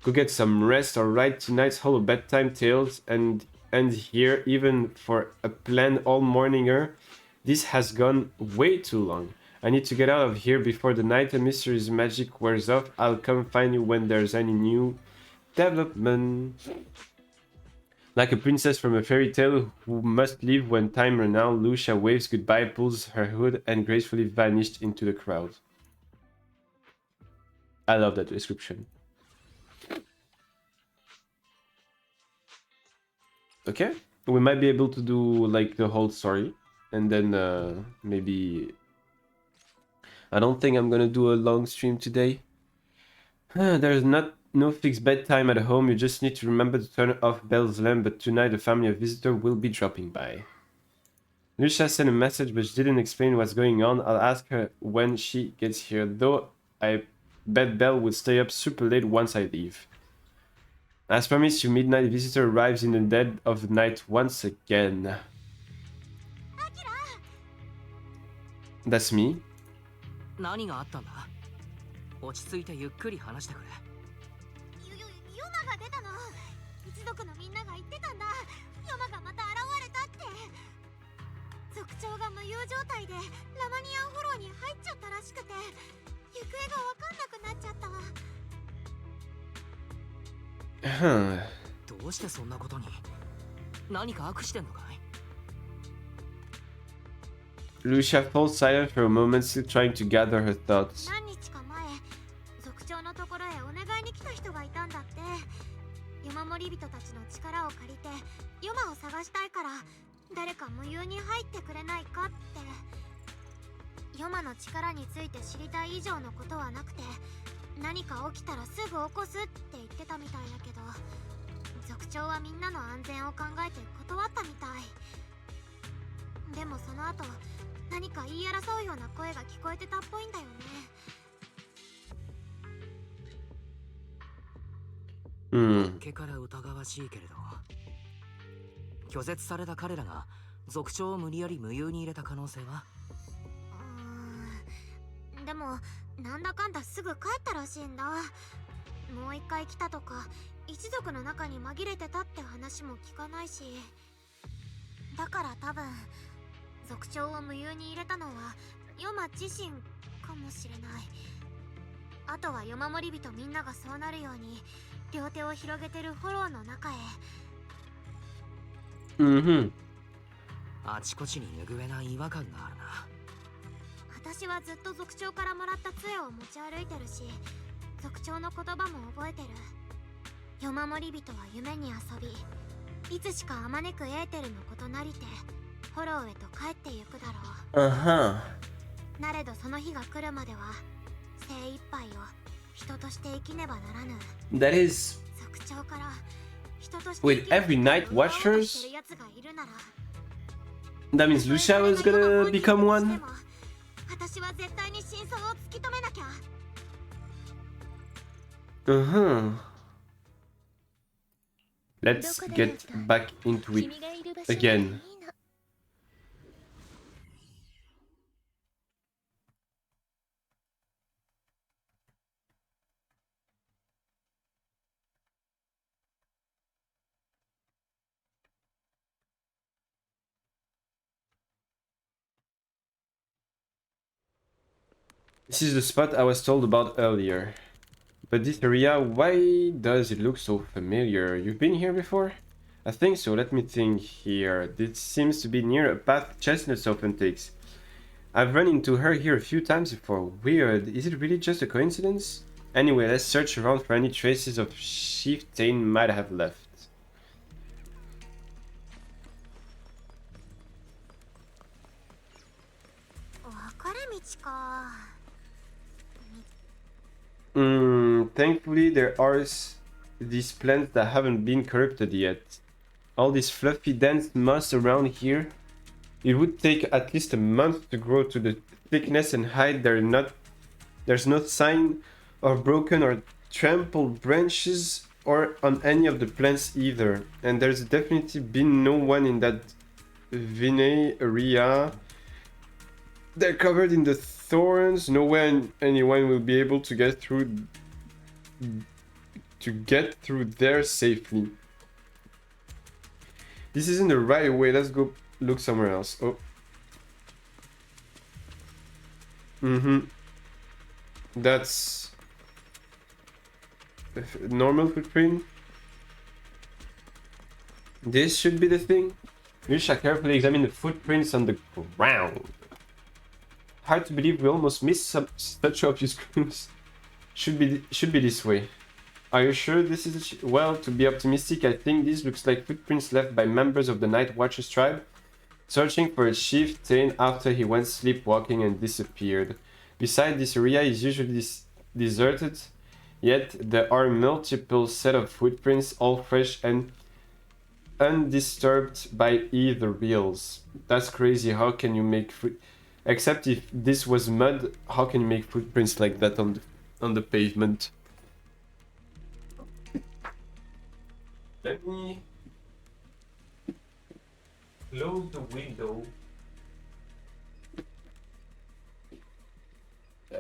[SPEAKER 1] Go get some rest, alright? Tonight's whole bedtime tales and here, even for a planned all-morninger. This has gone way too long. I need to get out of here before the night and mystery's magic wears off. I'll come find you when there's any new development. Like a princess from a fairy tale who must leave when time runs out, Lucia waves goodbye, pulls her hood, and gracefully vanished into the crowd. I love that description. Okay, we might be able to do like the whole story, and then maybe... I don't think I'm gonna do a long stream today. There's no fixed bedtime at home, you just need to remember to turn off Belle's lamp, but tonight a family of visitors will be dropping by. Lucia sent a message but she didn't explain what's going on. I'll ask her when she gets here, though I bet Belle will stay up super late once I leave. As promised, your midnight visitor arrives in the dead of the night once again. That's me.
[SPEAKER 2] 何があったんだ？落ち着いてゆっくり話してくれ。
[SPEAKER 3] ヨマが出たの。一族のみんなが言ってたんだ。ヨマがまた現れたって。族長が無遊状態でラマニアンフォローに入っちゃったらしくて、行方が分かんなくなっちゃったわ。
[SPEAKER 2] どうしてそんなことに？何か悪してんのかい？
[SPEAKER 1] Lucia falls silent for a moment, still trying to gather her thoughts.
[SPEAKER 3] 何日か前、族長のところへお願いに来た人がいたんだって。ヨマモリ人たちの力を借りてヨマを探したいから、誰か無遊に入ってくれないかって。ヨマの力について知りたい以上のことはなくて、何か起きたらすぐ起こすって言ってたみたいだけど、族長はみんなの安全を考えて断ったみたい。でもその後、何か言い争うような声が聞こえてたっぽいんだよね。
[SPEAKER 2] けから疑わしいけれど、拒絶された彼らが族長を無理やり無遊に入れた可能性は？
[SPEAKER 3] でもなんだかんだすぐ帰ったらしいんだ。もう一回来たとか、一族の中に紛れてたって話も聞かないし、だから多分族長を無遊に入れたのはヨマ自身かもしれない。あとはヨマモリ人みんながそうなるように両手を広げてるフォローの中へ。
[SPEAKER 2] あちこちに拭えない違和感があるな。
[SPEAKER 3] 私はずっと族長からもらった杖を持ち歩いてるし、族長の言葉も覚えてる。ヨマモリ人は夢に遊び、いつしかあまねくエーテルのことなりてフォローへと帰ってゆくだろう。なれどその日が来るまでは精一杯を人として生きねばならぬ。
[SPEAKER 1] That is
[SPEAKER 3] 族長から人として
[SPEAKER 1] with every night watchers. That means Lucia was gonna become one.
[SPEAKER 3] 私は絶対に真相を突き止めなきゃ。
[SPEAKER 1] Let's get back into it again. This is the spot I was told about earlier. But this area, why does it look so familiar? You've been here before? I think so, let me think here. This seems to be near a path Chestnuts often takes. I've run into her here a few times before. Weird, is it really just a coincidence? Anyway, let's search around for any traces of Chieftain might have left. Thankfully there are these plants that haven't been corrupted yet. All this fluffy dense moss around here. It would take at least a month to grow to the thickness and height. There's no sign of broken or trampled branches or on any of the plants either. And there's definitely been no one in that vinay area. They're covered in the thorns. No way anyone will be able to get through there safely. This isn't the right way. Let's go look somewhere else. Oh. That's a normal footprint. This should be the thing. We shall carefully examine the footprints on the ground. Hard to believe we almost missed such obvious clues. Should be this way. Are you sure this is well, to be optimistic, I think this looks like footprints left by members of the Night Watchers tribe, searching for a chieftain after he went sleepwalking and disappeared. Besides, this area is usually deserted, yet there are multiple set of footprints, all fresh and undisturbed by either wheels. That's crazy. How can you make except if this was mud, how can you make footprints like that on the pavement? Let me close the window.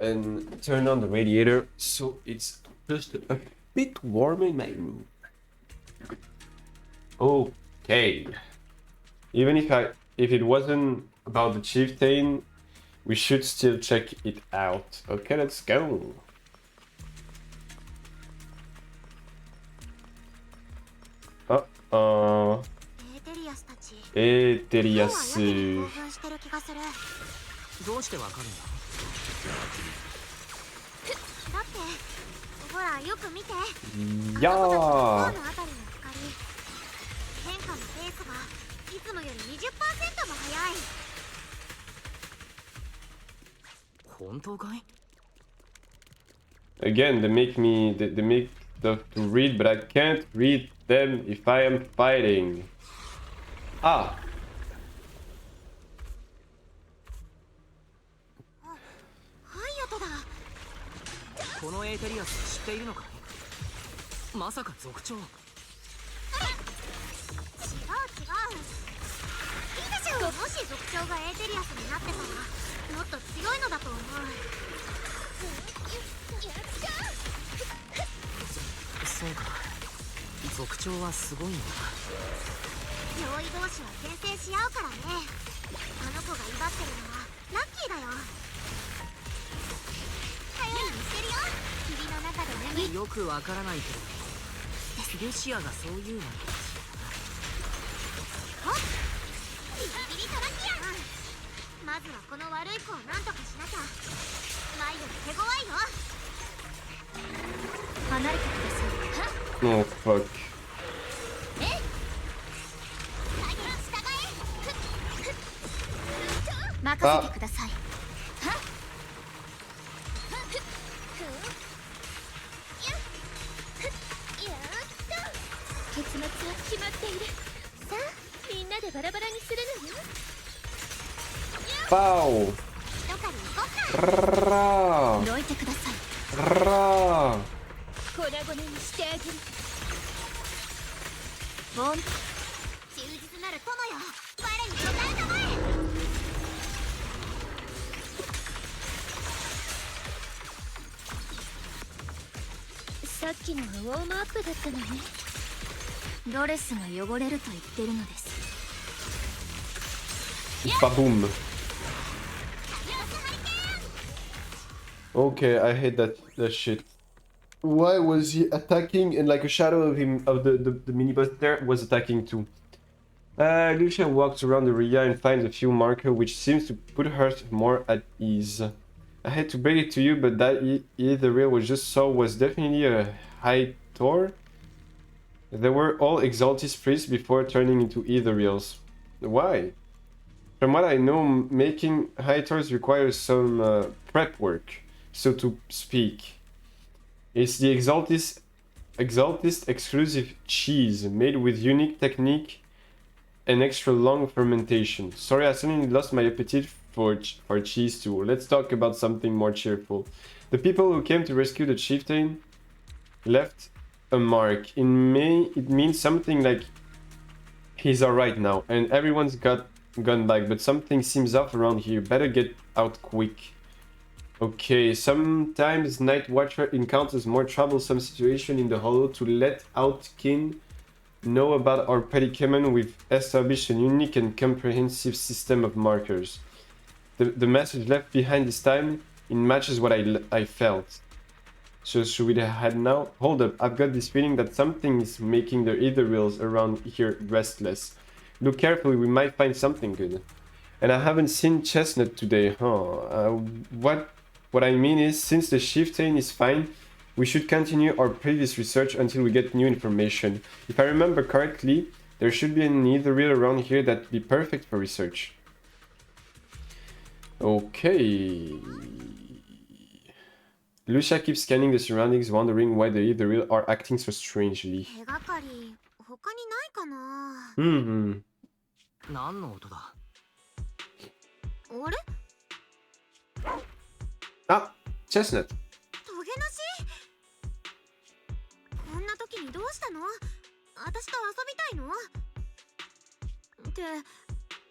[SPEAKER 1] and turn on the radiator so it's just a bit warm in my room. Okay. Even if it wasn't about the chieftain, we should still check it out. Okay, let's go. Uh-oh.
[SPEAKER 3] エーテリアスたち。
[SPEAKER 1] エーテリア
[SPEAKER 3] 今日は
[SPEAKER 1] ス。
[SPEAKER 3] やけに興奮してる気がする。
[SPEAKER 2] どうしてわかるんだ？
[SPEAKER 3] だってほらよく見て。
[SPEAKER 1] いや
[SPEAKER 3] あの子たちの
[SPEAKER 1] ー。
[SPEAKER 3] 方のあたりの光。変化のペースがいつもより 20% も速い。
[SPEAKER 2] 本当かい？
[SPEAKER 1] Again, they make stuff to read, but I can't read them if I am fighting. Ah.
[SPEAKER 3] ハイアトだ。
[SPEAKER 2] このエーテリアス知っているのかい？まさか族長。
[SPEAKER 3] 違う違う。いいでしょ。もし族長がエーテリアスになってたらもっと強いのだと思う。
[SPEAKER 2] そうか。族長はすごいんだ。
[SPEAKER 3] 上位同士は牽制し合うからね。あの子が威張ってるのはラッキーだよ。早いにしてるよ。霧の中で眠い。
[SPEAKER 2] よくわからないけど、ルシアがそういうのかもし
[SPEAKER 3] おっビリビリトラキアン。まずはこの悪い子をなんとかしなきゃ。前より手強いよ。離れてください。
[SPEAKER 1] Oh, fuck.
[SPEAKER 3] 任せてください。結末は決まっている。さあ、みんなでバラバラにするのよ。
[SPEAKER 1] Pow.
[SPEAKER 3] 一狩り行こうか。
[SPEAKER 1] Ra.
[SPEAKER 3] どいてください。
[SPEAKER 1] Ra.
[SPEAKER 3] 粉々にしてあげる。ボン。忠実なる友よ。我に答えたまえ。さっきのはウォームアップだったのね。ドレスが汚れると言ってるのです。
[SPEAKER 1] Baboom. Okay, I hate that shit. Why was he attacking and like a shadow of him of the mini-boss there was attacking too? Lucia walks around the area and finds a few markers which seems to put her more at ease. I hate to break it to you, but that the real we just saw was definitely a high Thor. They were all Exaltis priests before turning into either reals. Why? From what I know, making high Thors requires some prep work, so to speak. It's the Exaltis exclusive cheese made with unique technique and extra long fermentation. Sorry, I suddenly lost my appetite for cheese too. Let's talk about something more cheerful. The people who came to rescue the chieftain left a mark. In May, it means something like he's alright now, and everyone's gone back, but something seems off around here. Better get out quick. Okay, sometimes Night Watcher encounters more troublesome situation in the Hollow. To let out kin know about our predicament, we've established a unique and comprehensive system of markers. The message left behind this time, it matches what I felt. So should we head now? Hold up, I've got this feeling that something is making the ether wheels around here restless. Look carefully, we might find something good. And I haven't seen Chestnut today, huh? What I mean is, since the chieftain is fine, we should continue our previous research until we get new information. If I remember correctly, there should be an ether wheel around here that'd be perfect for research. Okay. Lucia keeps scanning the surroundings, wondering why the ether wheel are acting so strangely.
[SPEAKER 3] 手がかり他にないかな。
[SPEAKER 2] 何の音だ？
[SPEAKER 3] あれ？
[SPEAKER 1] Ah, Chestnut.
[SPEAKER 3] トゲなし？こんな時にどうしたの？私と遊びたいの？って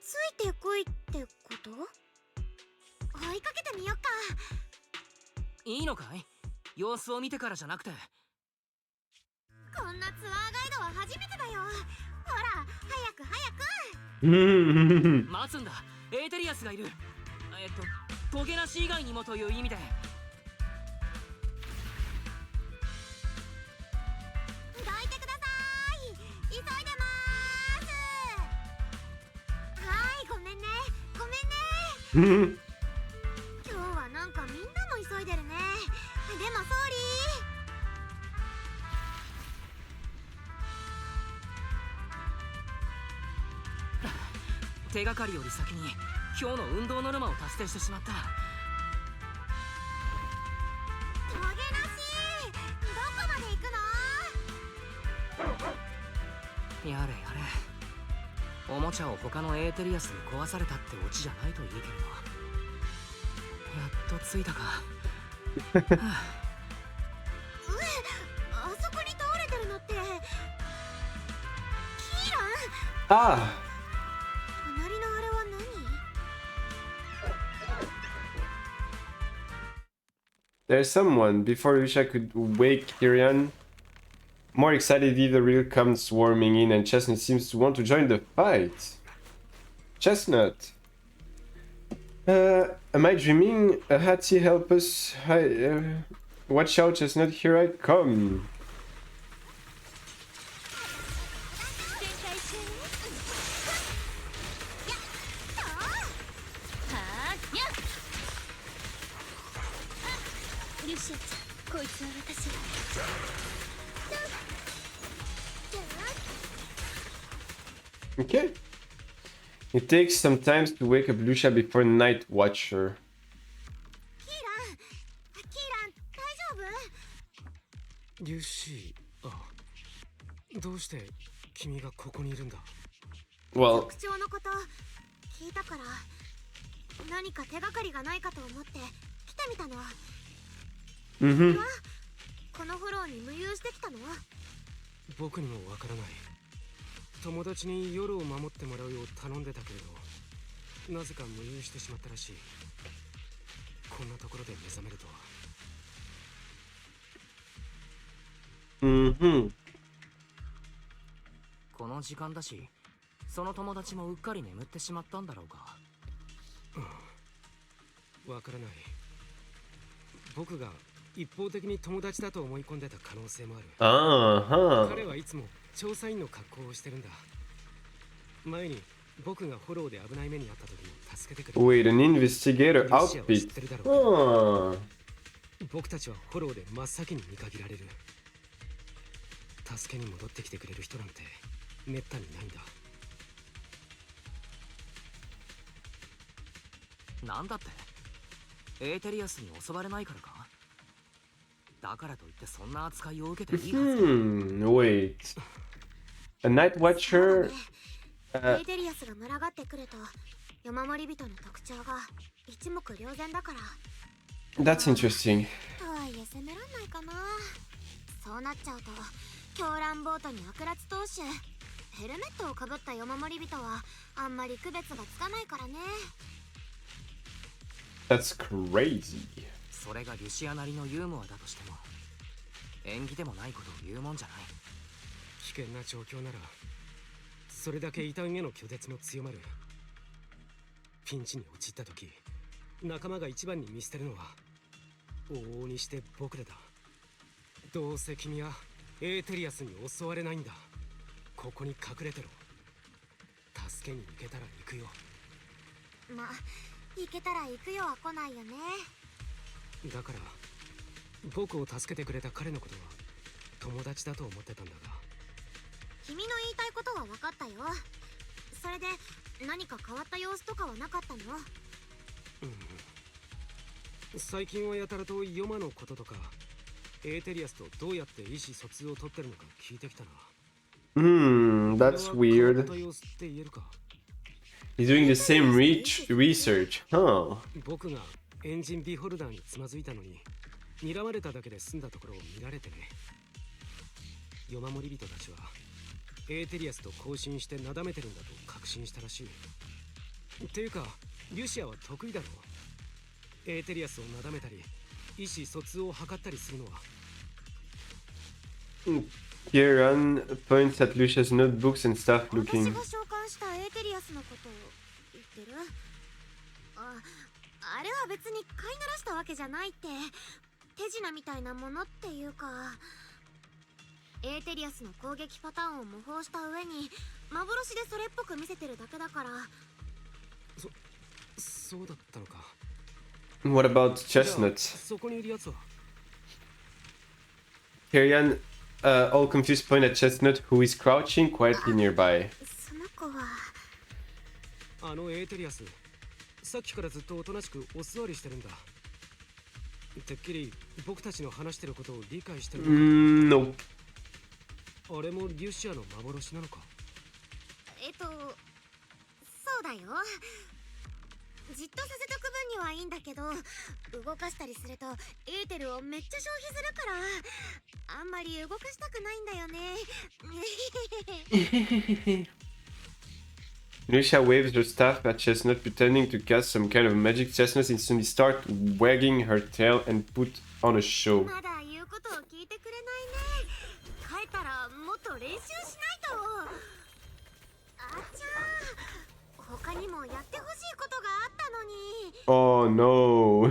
[SPEAKER 3] ついてこいってこと？追いかけてみよっか。
[SPEAKER 2] いいのかい？様子を見てからじゃなくて。
[SPEAKER 3] こんなツアーガイドは初めてだよ。ほら、早く早く。
[SPEAKER 1] うん
[SPEAKER 2] 待つんだ。エーテリアスがいる。トゲなし以外にもという意味で。
[SPEAKER 3] どいてください。急いでまーす。はい、ごめんね。ごめんね。今日はなんかみんなも急いでるね。でもソーリ
[SPEAKER 2] ー。手がかりより先に今日の運動ノルマを達成してしまった。
[SPEAKER 3] トゲなし、どこまで行くの？
[SPEAKER 2] やれやれ。おもちゃを他のエーテリアスに壊されたってオチじゃないといいけれど。やっと着いたか。は
[SPEAKER 3] あそこに倒れてるのってキーラン？
[SPEAKER 1] Ah,
[SPEAKER 3] 隣のあれは何？
[SPEAKER 1] there's someone. Before Lucia could wake Kirian, more excitedly the real comes swarming in, and Chestnut seems to want to join the fight. Chestnut. Am I dreaming? Hattie, help us. Hi, watch out, Chestnut, here I come.
[SPEAKER 3] 展開中ね。やっと。はーやっ。リュシアちゃん、こいつは私が。
[SPEAKER 1] Okay. It takes some time to wake up Lucia before Night Watcher.
[SPEAKER 3] キーラン、大丈夫？
[SPEAKER 5] リュシー、あ、どうして君がここにいるんだ？
[SPEAKER 1] Well,
[SPEAKER 3] 特徴のこと聞いたから、何か手がかりがないかと思って来てみたの。
[SPEAKER 1] mm-hmm.
[SPEAKER 3] このフォローに無遊してきたの？
[SPEAKER 5] 僕にもわからない。友達に夜を守ってもらうよう頼んでたけれど、なぜか無遊してしまったらしい。こんなところで目覚めるとは。
[SPEAKER 1] Mm-hmm.
[SPEAKER 2] この時間だし、その友達もうっかり眠ってしまったんだろうか。
[SPEAKER 5] わからない。僕が一方的に友達だと思い込んでた可能性もある。彼
[SPEAKER 1] Uh-huh.
[SPEAKER 5] はいつも調査員の格好をしてるんだ。前に僕がフォローで危ない目にあった時も助けてくれた。
[SPEAKER 1] Wait, an investigator
[SPEAKER 5] リュシアは知っ
[SPEAKER 1] outfit.
[SPEAKER 5] てるだろうけど、
[SPEAKER 1] Ah. 僕
[SPEAKER 5] たちはフォローで真っ先に見限られる。助けに戻ってきてくれる人なんてめったにないんだ。
[SPEAKER 2] なんだって？エーテリアスに襲われないからか？だからといってそんな扱いを受けていいはず？
[SPEAKER 1] Wait. A Night
[SPEAKER 3] そうだ
[SPEAKER 1] Watcher.
[SPEAKER 3] ね。エ
[SPEAKER 1] Uh,
[SPEAKER 3] ーテリアスが群がってくると、夜守り人の特徴が一目瞭然だから。
[SPEAKER 1] that's interesting.
[SPEAKER 3] とはいえ責めらんないかな。そうなっちゃうと狂乱ボートに悪辣投手、ヘルメットをかぶった夜守り人はあんまり区別がつかないからね。
[SPEAKER 1] That's crazy.
[SPEAKER 2] それがリュシアなりのユーモアだとしても、縁起でもないことを言うもんじゃない。
[SPEAKER 5] 危険な状況ならそれだけ痛みへの拒絶も強まる。ピンチに陥った時、仲間が一番に見捨てるのは往々にして僕らだ。どうせ君はエーテリアスに襲われないんだ。ここに隠れてろ。助けに行けたら行くよ。
[SPEAKER 3] まあ行けたら行くよは来ないよね。
[SPEAKER 5] だから僕を助けてくれた彼のことは友達だと思ってたんだが。
[SPEAKER 3] 君の言いたいことは分かったよ。それで何か変わった様子とかはなかったの？
[SPEAKER 5] 最近はやたらとヨマのこととかエーテリアスとどうやって意思疎通を取ってるのか聞いてきたな。
[SPEAKER 1] That's
[SPEAKER 5] これは変わっ
[SPEAKER 1] weird.
[SPEAKER 5] た様子って言えるか？
[SPEAKER 1] He's doing the same research. Huh.
[SPEAKER 5] 僕がエンジンビホルダーにつまずいたのに睨まれただけで済んだところを見られてね。夜守り人たちはエーテリアスと交信してなだめてるんだと確信したらしい。っていうかリュシアは得意だろう。エーテリアスをなだめたり意思疎通を図ったりするのは。
[SPEAKER 1] Kieran points at Lucia's notebooks and stuff
[SPEAKER 3] 私
[SPEAKER 1] looking.
[SPEAKER 3] が召喚したエーテリアスのことを言ってる？あれは別に飼いならしたわけじゃないって、手品みたいなものっていうか、エーテリアスの攻撃パターンを模倣した上に幻でそれっぽく見せてるだけだから。
[SPEAKER 5] そうだったのか。
[SPEAKER 1] What about
[SPEAKER 5] じゃあ
[SPEAKER 1] Chestnut?
[SPEAKER 5] そこにいるやつは。
[SPEAKER 1] Kieran, all confused, point at Chestnut, who is crouching quietly nearby.
[SPEAKER 3] その子は
[SPEAKER 5] あのエーテリアス、さっきからずっとおとなしくお座りしてるんだ。てっきり僕たちの話してることを理解してるのか。
[SPEAKER 1] Nope.
[SPEAKER 5] あれもリュシアの幻なのか。
[SPEAKER 3] そうだよ。じっとさせとく分にはいいんだけど、動かしたりするとエーテルをめっちゃ消費するから、あんまり動かしたくないんだよね。
[SPEAKER 1] Lucia waves her staff at Chestnut, pretending to cast some kind of magic. Chestnut instantly starts wagging her tail and put on a show.
[SPEAKER 3] まだ言うことを聞いてくれないね。帰ったらもっと練習しないと。あちゃー、他にもやってほしいことがあったのに。
[SPEAKER 1] Oh no.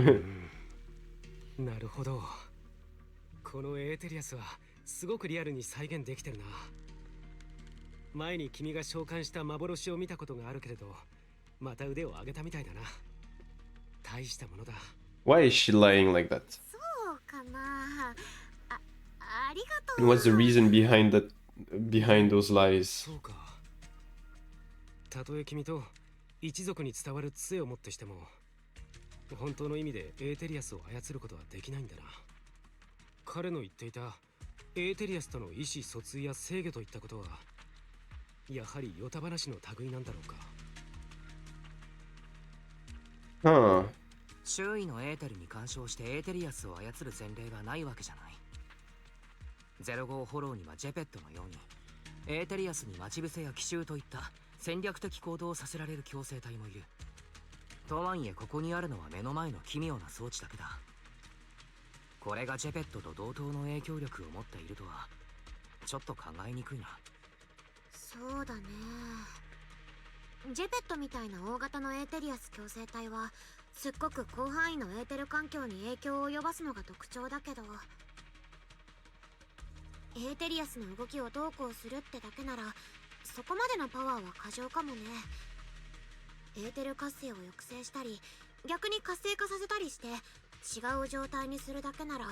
[SPEAKER 5] なるほど。このエーテリアスはすごくリアルに再現できてるな。前に君が召喚した幻を見たことがあるけれど、また腕を上げたみたいだな。大したものだ。
[SPEAKER 1] Why is she lying like that?
[SPEAKER 3] そうかな。ありがと
[SPEAKER 1] And
[SPEAKER 3] う。
[SPEAKER 1] what's the reason behind those lies?
[SPEAKER 5] そうか。たとえ君と一族に伝わる杖をもってしても、本当の意味でエーテリアスを操ることはできないんだな。彼の言っていたエーテリアスとの意思疎通や制御といったことは、やはりヨタ話の類なんだろうか。
[SPEAKER 1] Huh.
[SPEAKER 2] 周囲のエーテルに干渉してエーテリアスを操る前例がないわけじゃない。05フォローにはジェペットのようにエーテリアスに待ち伏せや奇襲といった戦略的行動をさせられる強制体もいる。とはいえここにあるのは目の前の奇妙な装置だけだ。これがジェペットと同等の影響力を持っているとはちょっと考えにくいな。
[SPEAKER 3] そうだね。ジェペットみたいな大型のエーテリアス強制体はすっごく広範囲のエーテル環境に影響を及ぼすのが特徴だけど、エーテリアスの動きをどうこうするってだけならそこまでのパワーは過剰かもね。エーテル活性を抑制したり逆に活性化させたりして違う状態にするだけなら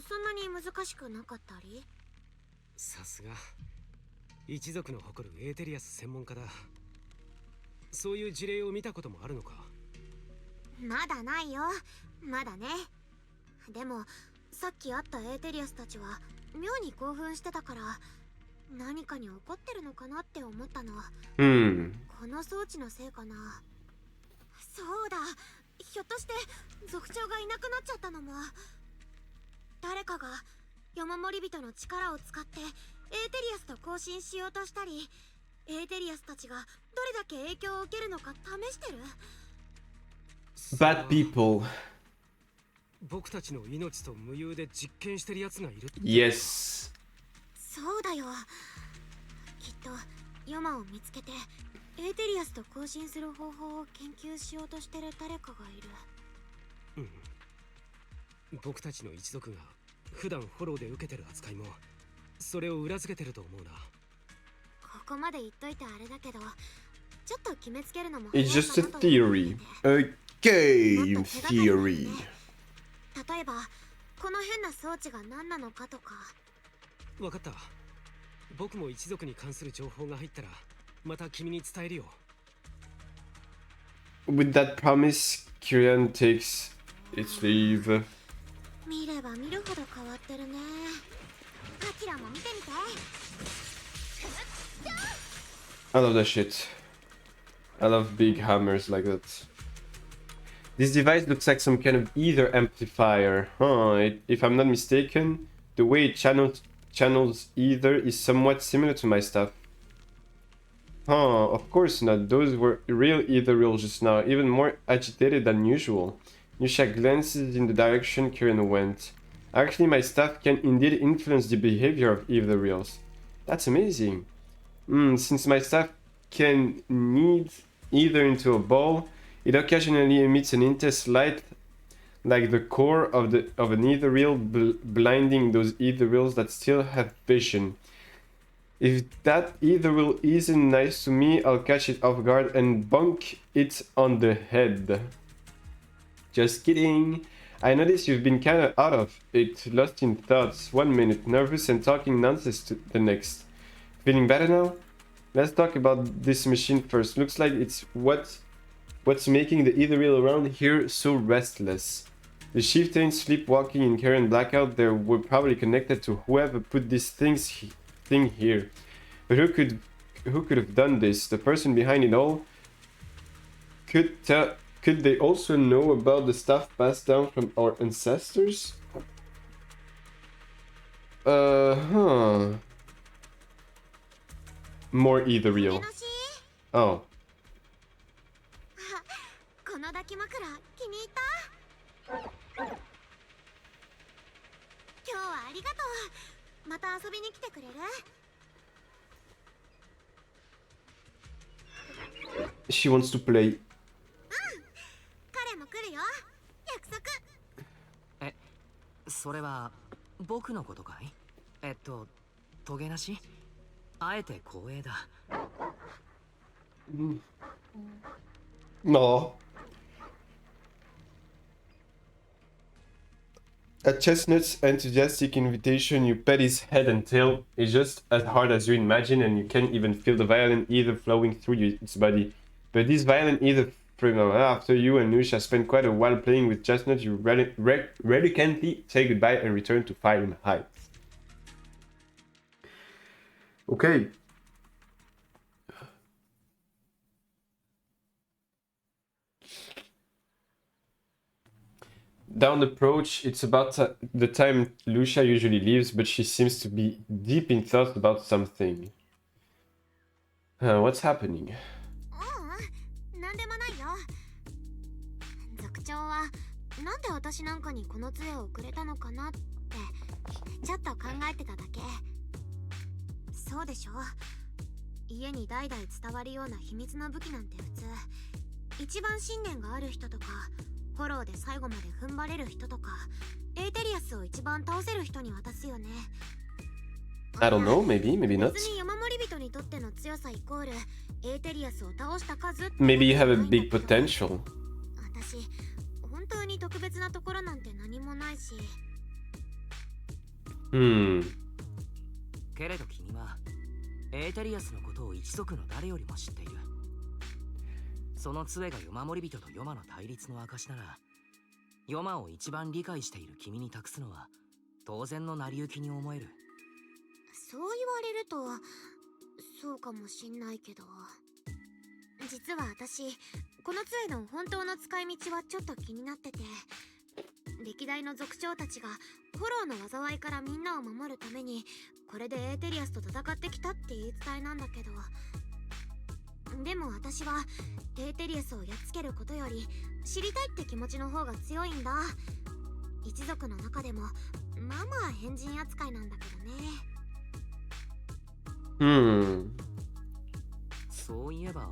[SPEAKER 3] そんなに難しくなかったり。
[SPEAKER 5] さすが一族の誇るエーテリアス専門家だ。そういう事例を見たこともあるのか。
[SPEAKER 3] まだないよ。まだね。でもさっき会ったエーテリアスたちは妙に興奮してたから何かに怒ってるのかなって思ったの。
[SPEAKER 1] Hmm.
[SPEAKER 3] この装置のせいかな。そうだ、ひょっとして族長がいなくなっちゃったのも誰かが山守人の力を使ってエーテリアスと交信しようとしたり、エーテリアスたちがどれだけ影響を受けるのか試してる。
[SPEAKER 1] Bad people.
[SPEAKER 5] 僕たちの命と無有で実験してるやつがいるって。
[SPEAKER 1] Yes.
[SPEAKER 3] そうだよ。きっとヨマを見つけてエーテリアスと交信する方法を研究しようとしてる誰かがいる。
[SPEAKER 5] 僕たちの一族が普段フォローで受けてる扱いもそれを裏付けてると思うな。
[SPEAKER 3] ここまで言っといてあれだけど、ちょっと決めつけるのも
[SPEAKER 1] It's
[SPEAKER 3] 早い
[SPEAKER 1] just a
[SPEAKER 3] かなと思って
[SPEAKER 1] theory. A game theory.
[SPEAKER 3] 例えばこの変な装置が何なのかとか。
[SPEAKER 5] わかった。僕も一族に関する情報が入ったらまた君に伝えるよ。
[SPEAKER 1] With that promise, Kieran takes its leave.
[SPEAKER 3] 見れば見るほど変わってるね。アキラも見てみて。
[SPEAKER 1] I love that shit. I love big hammers like that. This device looks like some kind of ether amplifier. If I'm not mistaken, the way it channels ether is somewhat similar to my stuff. Of course not. Those were real ether reels just now, even more agitated than usual. Lucia glances in the direction Kieran went. Actually, my staff can indeed influence the behavior of either reels. That's amazing. Since my staff can knead either into a ball, it occasionally emits an intense light like the core of an ether reel, blinding those ether reels that still have vision. If that ether reel isn't nice to me, I'll catch it off guard and bonk it on the head. Just kidding. I notice you've been kinda out of it, lost in thoughts 1 minute, nervous and talking nonsense to the next. Feeling better now? Let's talk about this machine first. Looks like it's what's making the ether reel around here so restless. The chieftains sleepwalking in Karen blackout there were probably connected to whoever put this thing here. But who could have done this? The person behind it all? Could they also know about the stuff passed down from our ancestors? More either real. Oh.
[SPEAKER 3] この抱き枕気に入った？今日はありがとう。また遊びに来てくれる？
[SPEAKER 1] She wants to play.
[SPEAKER 3] 彼も来るよ。約束。
[SPEAKER 2] え、それは僕のことかい？トゲなし？あえて光栄だ。
[SPEAKER 1] No. A chestnut's enthusiastic invitation, you pet his head and tail, is just as hard as you imagine, and you can't even feel the violent ether flowing through its body. But this violent ether, after you and Lucia spend quite a while playing with Chestnut, you reluctantly say goodbye and return to Fahrenheit. Okay. Down the approach, it's about the time Lucia usually leaves, but she seems to be deep in thought about something. What's happening?
[SPEAKER 3] なんでもないよ。族長はなんで私なんかにこの杖をくれたのかなってちょっと考えてただけ。そうでしょ。家に代々伝わるような秘密の武器なんて普通一番信念がある人とかフォローで最後まで踏ん張れる人とかエーテリアスを一番倒せる人に渡すよね。
[SPEAKER 1] I don't know, maybe not.
[SPEAKER 3] 別に山守人にとっての強さイコールエーテリアスを倒した数って
[SPEAKER 1] Maybe you have a big potential.
[SPEAKER 3] 私本当に特別なところなんて何もないし。
[SPEAKER 2] けれど君はエーテリアスのことを一族の誰よりも知っている。その杖が夜守り人とヨマの対立の証なら、ヨマを一番理解している君に託すのは当然の成り行きに思える。
[SPEAKER 3] そう言われるとそうかもしんないけど、実は私この杖の本当の使い道はちょっと気になってて、歴代の族長たちがフォローの災いからみんなを守るためにこれでエーテリアスと戦ってきたって言い伝えなんだけど、でも私はエーテリアスをやっつけることより知りたいって気持ちの方が強いんだ。一族の中でもまあまあ変人扱いなんだけどね。
[SPEAKER 2] そういえば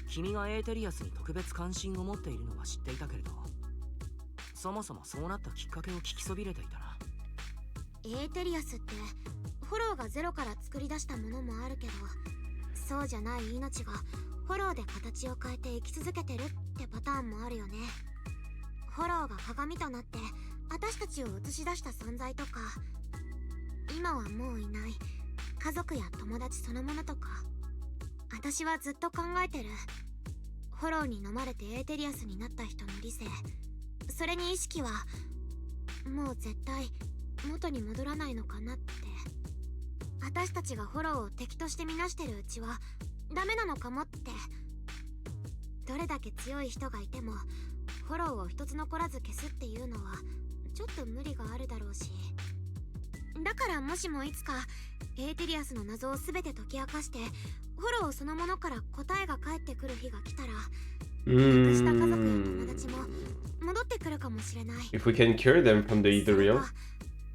[SPEAKER 2] 君がエーテリアスに特別関心を持っているのは知っていたけれど、そもそもそうなったきっかけを聞きそびれていたな。
[SPEAKER 3] エーテリアスってフォローがゼロから作り出したものもあるけど、そうじゃない命がフォローで形を変えて生き続けてるってパターンもあるよね。フォローが鏡となって私たちを映し出した存在とか、今はもういない家族や友達そのものとか。私はずっと考えてる。フォローに飲まれてエーテリアスになった人の理性、それに意識はもう絶対元に戻らないのかなって。私たちがフォローを敵として見なしてるうちはダメなのかもって。どれだけ強い人がいてもフォローを一つ残らず消すっていうのはちょっと無理があるだろうし、だからもしもいつかエーテリアスの謎を全て解き明かしてフォローそのものから答えが返ってくる日が来たら、亡くした家族や友達も戻ってくるかもしれない。
[SPEAKER 1] If we can cure them from the ethereal.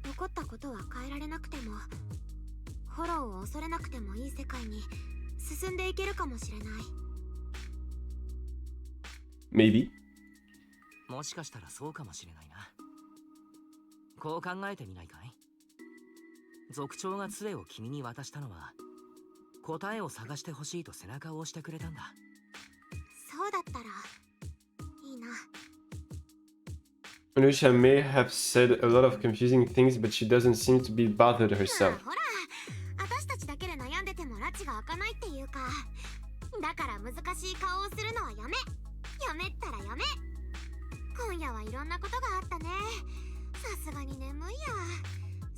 [SPEAKER 3] 起こったことは変えられなくても、ホローを恐れなくてもいい世界に進んでいけるかもしれない。
[SPEAKER 1] Maybe.
[SPEAKER 2] もしかしたらそうかもしれないな。こう考えてみないかい？族長が杖を君に渡したのは答えを探してほしいと背中を押してくれたんだ。
[SPEAKER 3] そうだったらいいな。
[SPEAKER 1] Lucia may have said a lot of confusing things, but she doesn't seem to be bothered herself.
[SPEAKER 3] ほら、私たちだけで悩んでても拉致が開かないっていうか、だから難しい顔をするのはやめ。やめったらやめ。今夜はいろんなことがあったね。さすがに眠いや。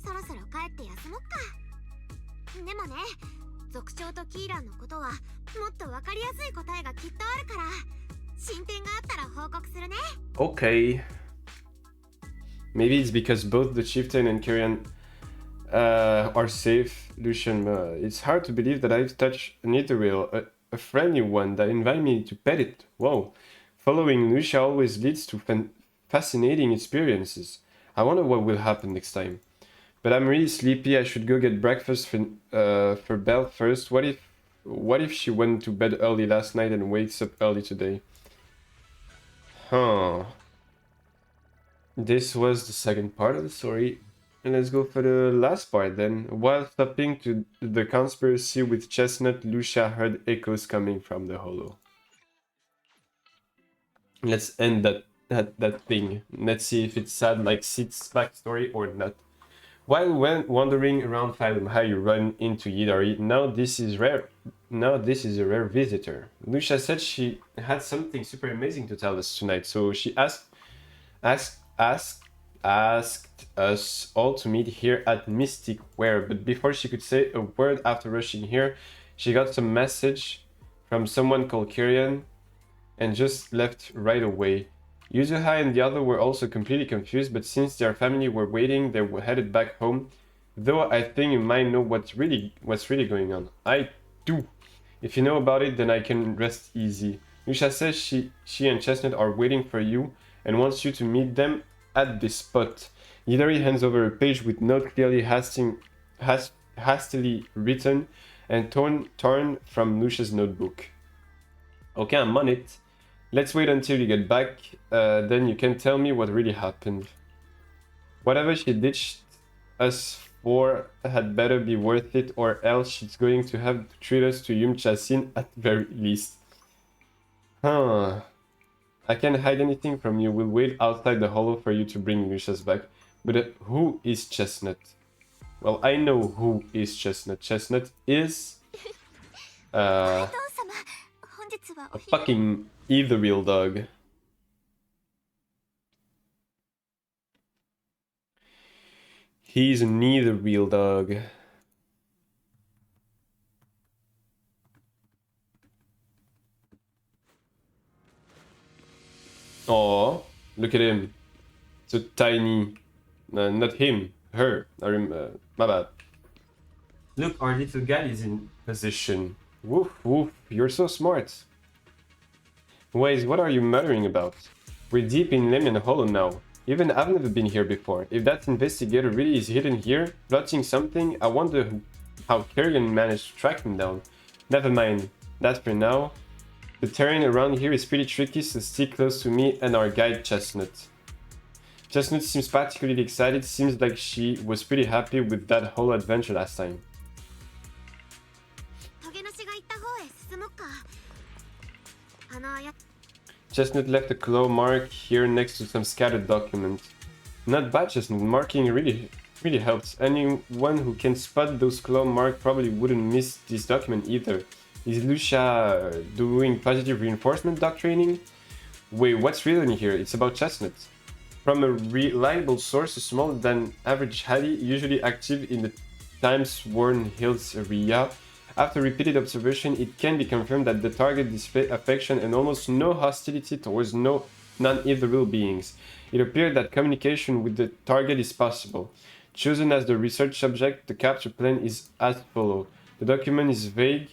[SPEAKER 3] そろそろ帰って休もっか。でもね、族長とキーランのことはもっとわかりやすい答えがきっとあるから、進展があったら報告するね。
[SPEAKER 1] Okay. Maybe it's because both the chieftain and Kyrian are safe. Lucian, it's hard to believe that I've touched an ethereal, a friendly one that invited me to pet it. Whoa. Following Lucia always leads to fascinating experiences. I wonder what will happen next time. But I'm really sleepy. I should go get breakfast for Belle first. What if she went to bed early last night and wakes up early today? Huh. This was the second part of the story. And let's go for the last part then. While stopping to the conspiracy with Chestnut, Lucia heard echoes coming from the hollow. Let's end that thing. Let's see if it's sad like Sid's backstory or not. While wandering around Phylum High, you run into Yidari. Now this is a rare visitor. Lucia said she had something super amazing to tell us tonight, so she asked us all to meet here at Mystic Ware. But before she could say a word after rushing here, she got some message from someone called Kyrian and just left right away. Yuzuha and the other were also completely confused, but since their family were waiting, they were headed back home. Though I think you might know what's really going on. I do. If you know about it, then I can rest easy. Lucia says she and Chestnut are waiting for you and wants you to meet them at this spot. Yidari hands over a page with note clearly hastily written and torn from Lucia's notebook. Okay, I'm on it. Let's wait until you get back, then you can tell me what really happened. Whatever she ditched us for had better be worth it, or else she's going to have to treat us to Yum Chasin at the very least. Huh. I can't hide anything from you. We'll wait outside the hollow for you to bring Lucius back. But who is Chestnut? Well, I know who is Chestnut. Chestnut is... a fucking ethereal dog. He's an ethereal dog. Oh, look at him. So tiny. Not him. Her. My bad. Look, our little guy is in position. Woof, woof. You're so smart. Waze, what are you muttering about? We're deep in Lemon Hollow now. Even I've never been here before. If that investigator really is hidden here, plotting something, I wonder how Kyrian managed to track him down. Never mind. That for now. The terrain around here is pretty tricky, so stick close to me and our guide Chestnut. Chestnut seems particularly excited. Seems like she was pretty happy with that whole adventure last time. Chestnut left a claw mark here next to some scattered documents. Not bad, Chestnut. Marking really helps. Anyone who can spot those claw marks probably wouldn't miss this document either. Is Lucia doing positive reinforcement dog training? Wait, what's written here? It's about Chestnut. From a reliable source, a smaller than average Halley, usually active in the Times-Worn Hills area. After repeated observation, it can be confirmed that the target displays affection and almost no hostility towards non-ethereal beings. It appears that communication with the target is possible. Chosen as the research subject, the capture plan is as follows. The document is vague,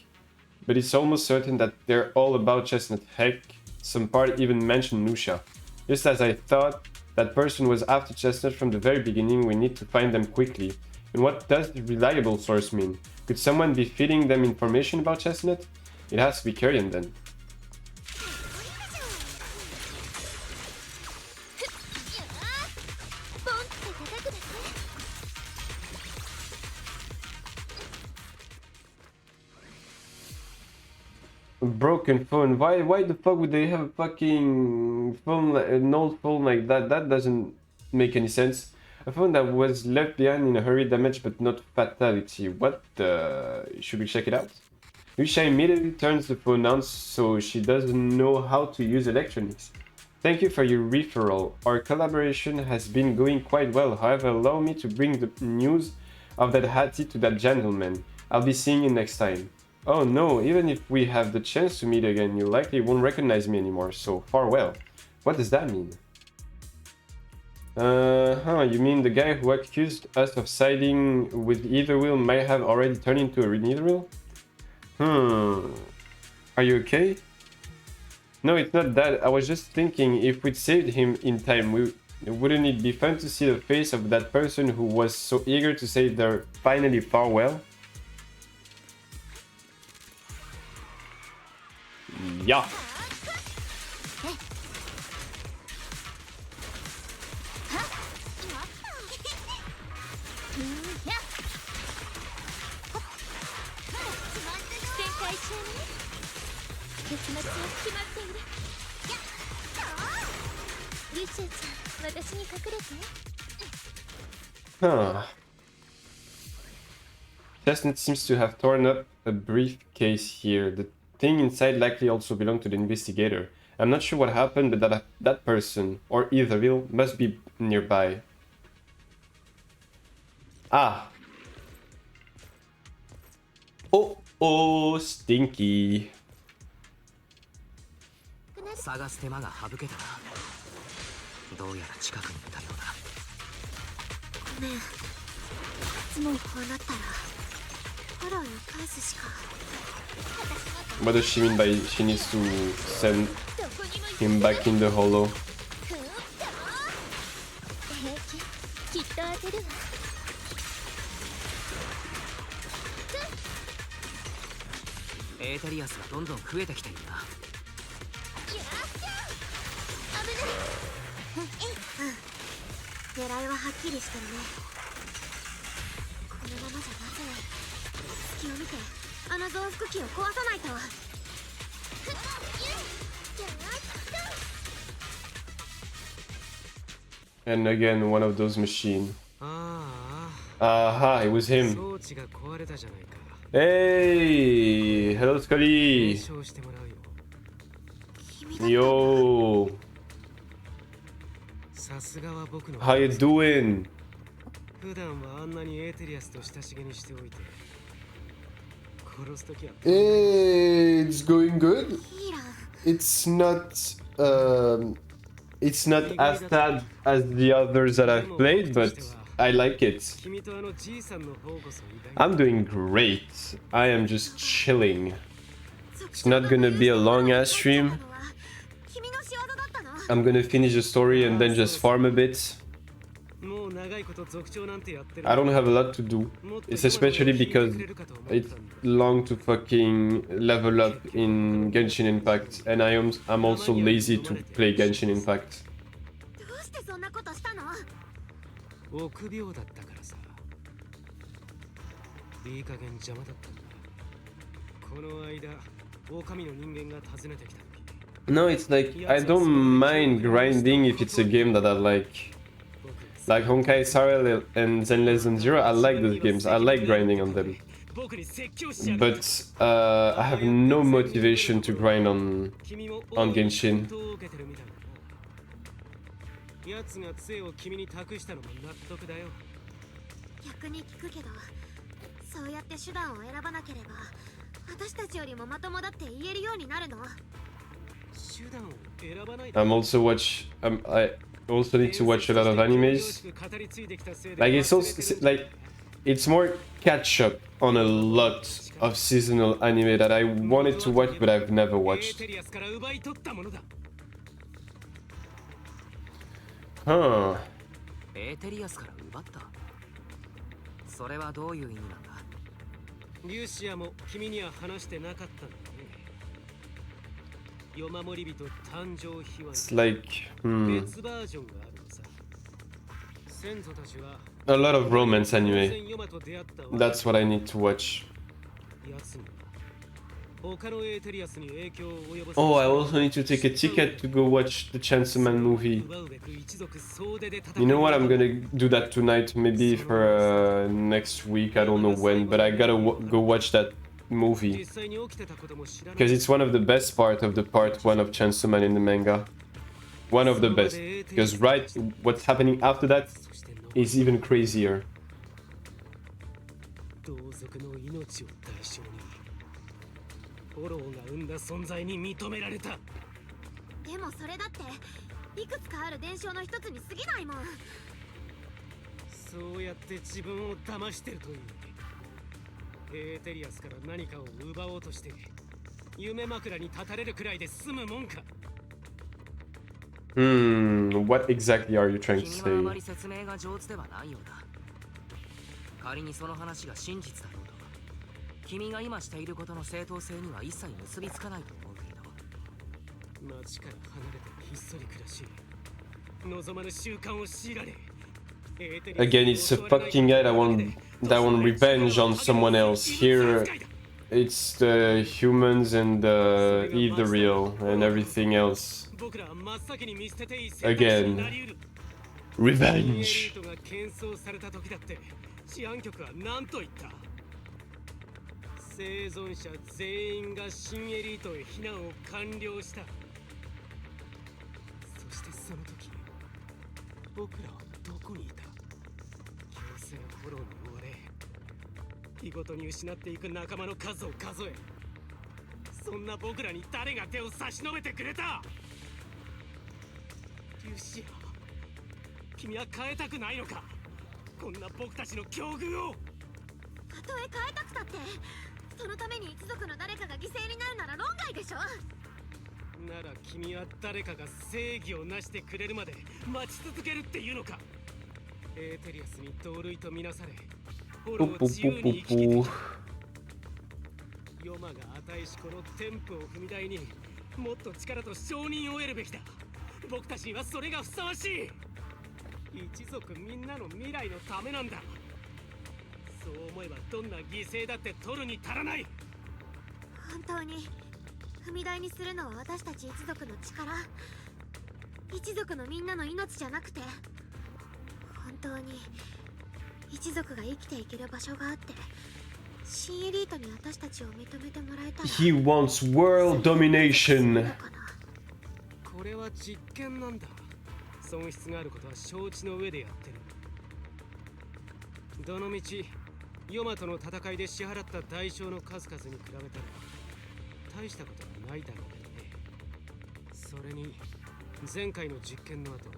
[SPEAKER 1] but it's almost certain that they're all about Chestnut. Heck, some part even mentioned Lucia. Just as I thought that person was after Chestnut from the very beginning, we need to find them quickly. And what does the reliable source mean? Could someone be feeding them information about Chestnut? It has to be Kyrian then. A broken phone. Why the fuck would they have a fucking phone, an old phone like that? That doesn't make any sense. A phone that was left behind in a hurry, damage but not fatality. What the... Should we check it out? Lucia immediately turns the phone on so she doesn't know how to use electronics. Thank you for your referral. Our collaboration has been going quite well. However, allow me to bring the news of that Hattie to that gentleman. I'll be seeing you next time. Oh no, even if we have the chance to meet again, you likely won't recognize me anymore, so farewell. What does that mean? You mean the guy who accused us of siding with either wheel might have already turned into a neither wheel? Are you okay? No, it's not that. I was just thinking if we'd saved him in time, wouldn't it be fun to see the face of that person who was so eager to say their finally farewell? Yeah. Huh. Chestnut seems to have torn up a briefcase here. The thing inside likely also belonged to the investigator. I'm not sure what happened, but that person, or either will, must be nearby. Ah. Oh, stinky.
[SPEAKER 2] 探す手間が省けたな。どうやら近くにいたようだ。
[SPEAKER 3] ごめん。いつもこうなったらフォローに返すしか。
[SPEAKER 1] What does she mean by she needs to send him back in the hollow?
[SPEAKER 3] きっと当てるわ。
[SPEAKER 2] エーテリアスがどんどん増えてきているな。
[SPEAKER 3] 狙いははっきりしてるね。このままじゃまずい。隙を見てあの増幅器を壊さないと。
[SPEAKER 1] And again, one of those machines. Aha, it was him. Hey, hello Scully. Yo. How you doing? It's going good. It's not as sad as the others that I've played, but I like it. I'm doing great. I am just chilling. It's not gonna be a long ass stream. I'm gonna finish the story and then just farm a bit. I don't have a lot to do. It's especially because it's long to fucking level up in Genshin Impact, and I'm also lazy to play Genshin Impact. No, it's like I don't mind grinding if it's a game that I like. Like Honkai Star Rail and Zenless Zone Zero, I like those games. I like grinding on them. But I have no motivation to grind on Genshin.
[SPEAKER 3] 逆に聞くけど、そうやって手段を選ばなければ、私たちよりもまともだって言えるようになるの。
[SPEAKER 1] I also need to watch a lot of animes. Like it's also like it's more catch up on a lot of seasonal anime that I wanted to watch but I've never
[SPEAKER 5] エー
[SPEAKER 1] watched.
[SPEAKER 5] テリアスから奪い取ったものだ。
[SPEAKER 1] Huh.
[SPEAKER 2] エーテリアスから奪った。それはどういう意味なんだ。
[SPEAKER 5] リュシアも君には話してなかったんだね。夜守り人誕生秘話
[SPEAKER 1] It's like
[SPEAKER 5] の別バージョンがあるのさ。先祖たちは
[SPEAKER 1] a lot of romance
[SPEAKER 5] 当
[SPEAKER 1] anime.
[SPEAKER 5] 然ヨマと出会ったわ。
[SPEAKER 1] That's what I need to watch.
[SPEAKER 5] 奴には他のエーテリアスに影響を及ぼす。
[SPEAKER 1] Oh, I also need to take a ticket to go watch the Chainsaw Man movie.
[SPEAKER 5] 奪うべく一族総出で戦う。
[SPEAKER 1] You know what? I'm gonna do that tonight, maybe for next week. I don't know when, but I gotta go watch that movie
[SPEAKER 5] 実際に起きてたことも知らない。
[SPEAKER 1] because it's one of the best part of the part one of Chainsaw Man in the manga. One of the best. Because right, what's happening after that
[SPEAKER 5] そしての
[SPEAKER 1] is even crazier.
[SPEAKER 5] 同族の命を対象にフォローが生んだ存在に認められた。
[SPEAKER 3] でもそれだっていくつかある伝承の一つに過ぎないもん。
[SPEAKER 5] そうやって自分を騙してるという。エーテリアスから何かを奪おうとして夢枕に立たれるくらいで済むもんか。
[SPEAKER 1] What exactly are you trying to
[SPEAKER 2] 君はあま
[SPEAKER 1] say?
[SPEAKER 2] り説明が上手ではないようだ。仮にその話が真実だろうと、君が今していることの正当性には一切結びつかないと思うけれど。
[SPEAKER 5] 町から離れてひっそり暮らし望まぬ習慣を強いられ。
[SPEAKER 1] Again, it's a fucking guy that want revenge on someone else. Here, it's the humans and eat the real and everything else.
[SPEAKER 5] 僕らは真っ先に見捨てていい選択肢
[SPEAKER 1] Again
[SPEAKER 5] になり得る。
[SPEAKER 1] Revenge.
[SPEAKER 5] エリートが喧騒された時だって治安局は何と言った。生存者全員が新エリートへ避難を完了した。そしてその時僕らはどこにいた。強制フォローに追われ日ごとに失っていく仲間の数を数え、そんな僕らに誰が手を差し伸べてくれた。リュシア、君は変えたくないのか、こんな僕たちの境遇を。
[SPEAKER 3] たとえ変えたくたってそのために一族の誰かが犠牲になるなら論外でしょ。
[SPEAKER 5] なら君は誰かが正義をなしてくれるまで待ち続けるっていうのか。エーテリアスに同類とみなされフォローを自由に生きてきた。ヨマが値しこのテンプを踏み台にもっと力と承認を得るべきだ。僕たちにはそれがふさわしい。一族みんなの未来のためなんだ。そう思えばどんな犠牲だって取るに足らない。
[SPEAKER 3] 本当に踏み台にするのは私たち一族の力、一族のみんなの命じゃなくて、本当に一族が生きていける場所があって、新エリートに私たちを認めてもらえたら。
[SPEAKER 1] He wants world domination.
[SPEAKER 5] これは実験なんだ。損失があることは承知の上でやってる。どのみちヨマとの戦いで支払った代償の数々に比べたら大したことはないだろうけどね。それに前回の実験の後、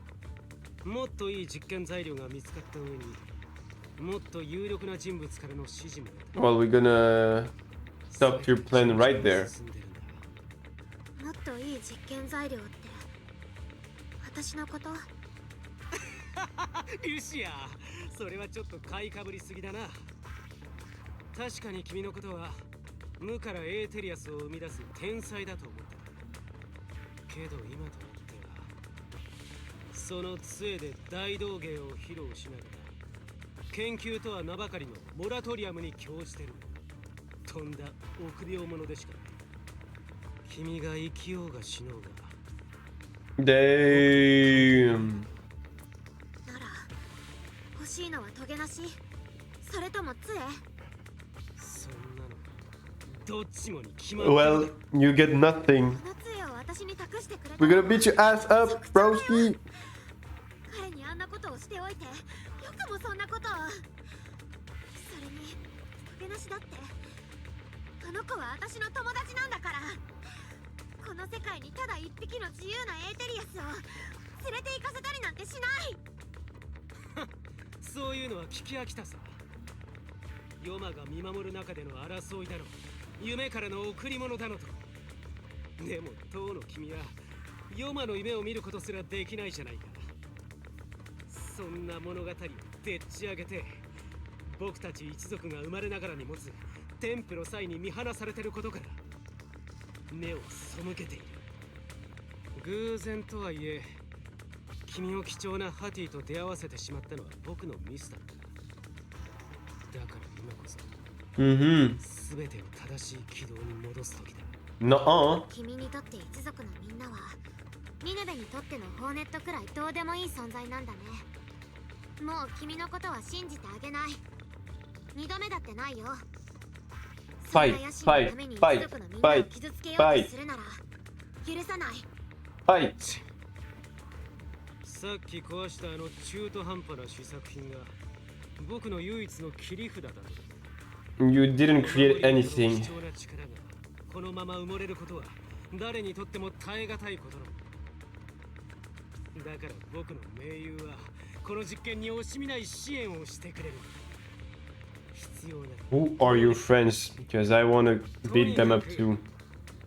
[SPEAKER 5] もっといい実験材料が見つかった上にもっと有力な人物からの指示も得た。
[SPEAKER 1] Well, we're gonna stop your plan right there.
[SPEAKER 5] 進んでるんだ。
[SPEAKER 3] もっといい実験材料って私のこと？
[SPEAKER 5] リュシア、それはちょっと買いかぶりすぎだな。確かに君のことは無からエーテリアスを生み出す天才だと思った。けど今となってはその杖で大道芸を披露しながら研究とは名ばかりのモラトリアムに興じてる。とんだ臆病者でしかない。君が生きようが死のうが。
[SPEAKER 1] Damn.
[SPEAKER 3] なら欲しいのはトゲなし、それとも杖？
[SPEAKER 5] そんなのどっちもに決まってる。
[SPEAKER 1] Well, you get nothing.
[SPEAKER 3] この杖を私に託してくれた
[SPEAKER 1] We're gonna beat your ass up, broski.
[SPEAKER 3] 彼にあんなことをしておいてよくもそんなことを。それにトゲなしだってあの子は私の友達なんだから。この世界にただ一匹の自由なエーテリアスを連れて行かせたりなんてしない。
[SPEAKER 5] そういうのは聞き飽きたさ。ヨマが見守る中での争いだろ、夢からの贈り物だのと。でも当の君はヨマの夢を見ることすらできないじゃないか。そんな物語をでっち上げて、僕たち一族が生まれながらに持つ天賦の際に見放されてることから目を背けている。偶然とはいえ、君を貴重なハティと出会わせてしまったのは僕のミスだった。だから今こそ全てを正しい軌道に戻す時だ。
[SPEAKER 3] 君にとって一族のみんなはミネベにとってのホーネットくらいどうでもいい存在なんだね。もう君のことは信じてあげない。二度目だってないよ。そんな野心のために一族のみんなを傷つけようとするなら許さない。
[SPEAKER 5] さっき壊したあの中途半端な試作品が僕の唯一の切り札だと。
[SPEAKER 1] You didn't create anything.
[SPEAKER 5] 貴重な力がこのまま埋もれることは誰にとっても耐え難いことだ。だから僕の盟友はこの実験に惜しみない支援をしてくれる。必要な
[SPEAKER 1] Who are your friends? Because I want to beat them up too.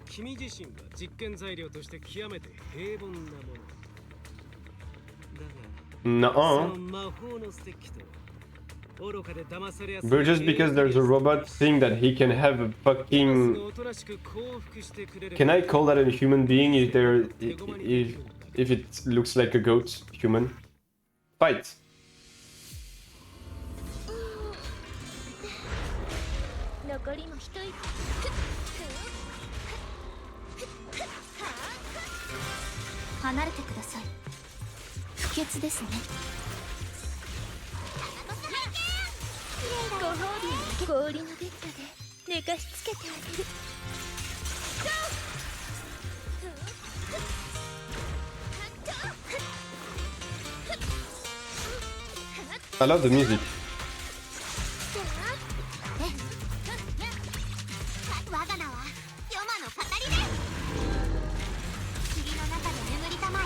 [SPEAKER 5] 君自身が実験材料として極めて平凡なものだが、その魔法のステッキと愚かで騙されやすい
[SPEAKER 1] But just because there's a robot thing that he can have a fucking... Can I call that a human being if there if it looks like a goat human? Fight.
[SPEAKER 3] 残りも一息。離れてください。不潔ですね。ご褒美は氷のベッドで寝かしつけてあげる。
[SPEAKER 1] I love the music.
[SPEAKER 3] 我が名はヨマの語りです。霧の中で眠りたまえ。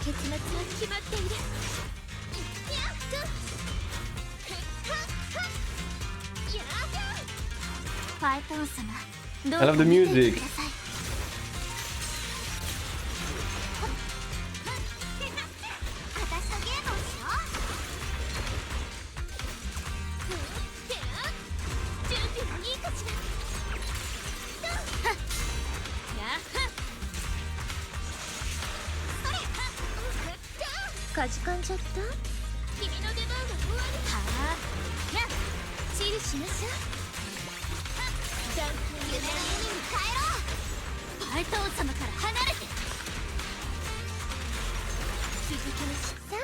[SPEAKER 3] 結末は決まっている。ファイトン様、どう
[SPEAKER 1] I love the music.
[SPEAKER 3] 私とゲームをしよう。準備はいいかしら。かじかんじゃった。君の出番が終わる。はあ、やチルしなさい。ちゃんと夢の海に帰ろう。ファイト王様から離れて。続きのしさ、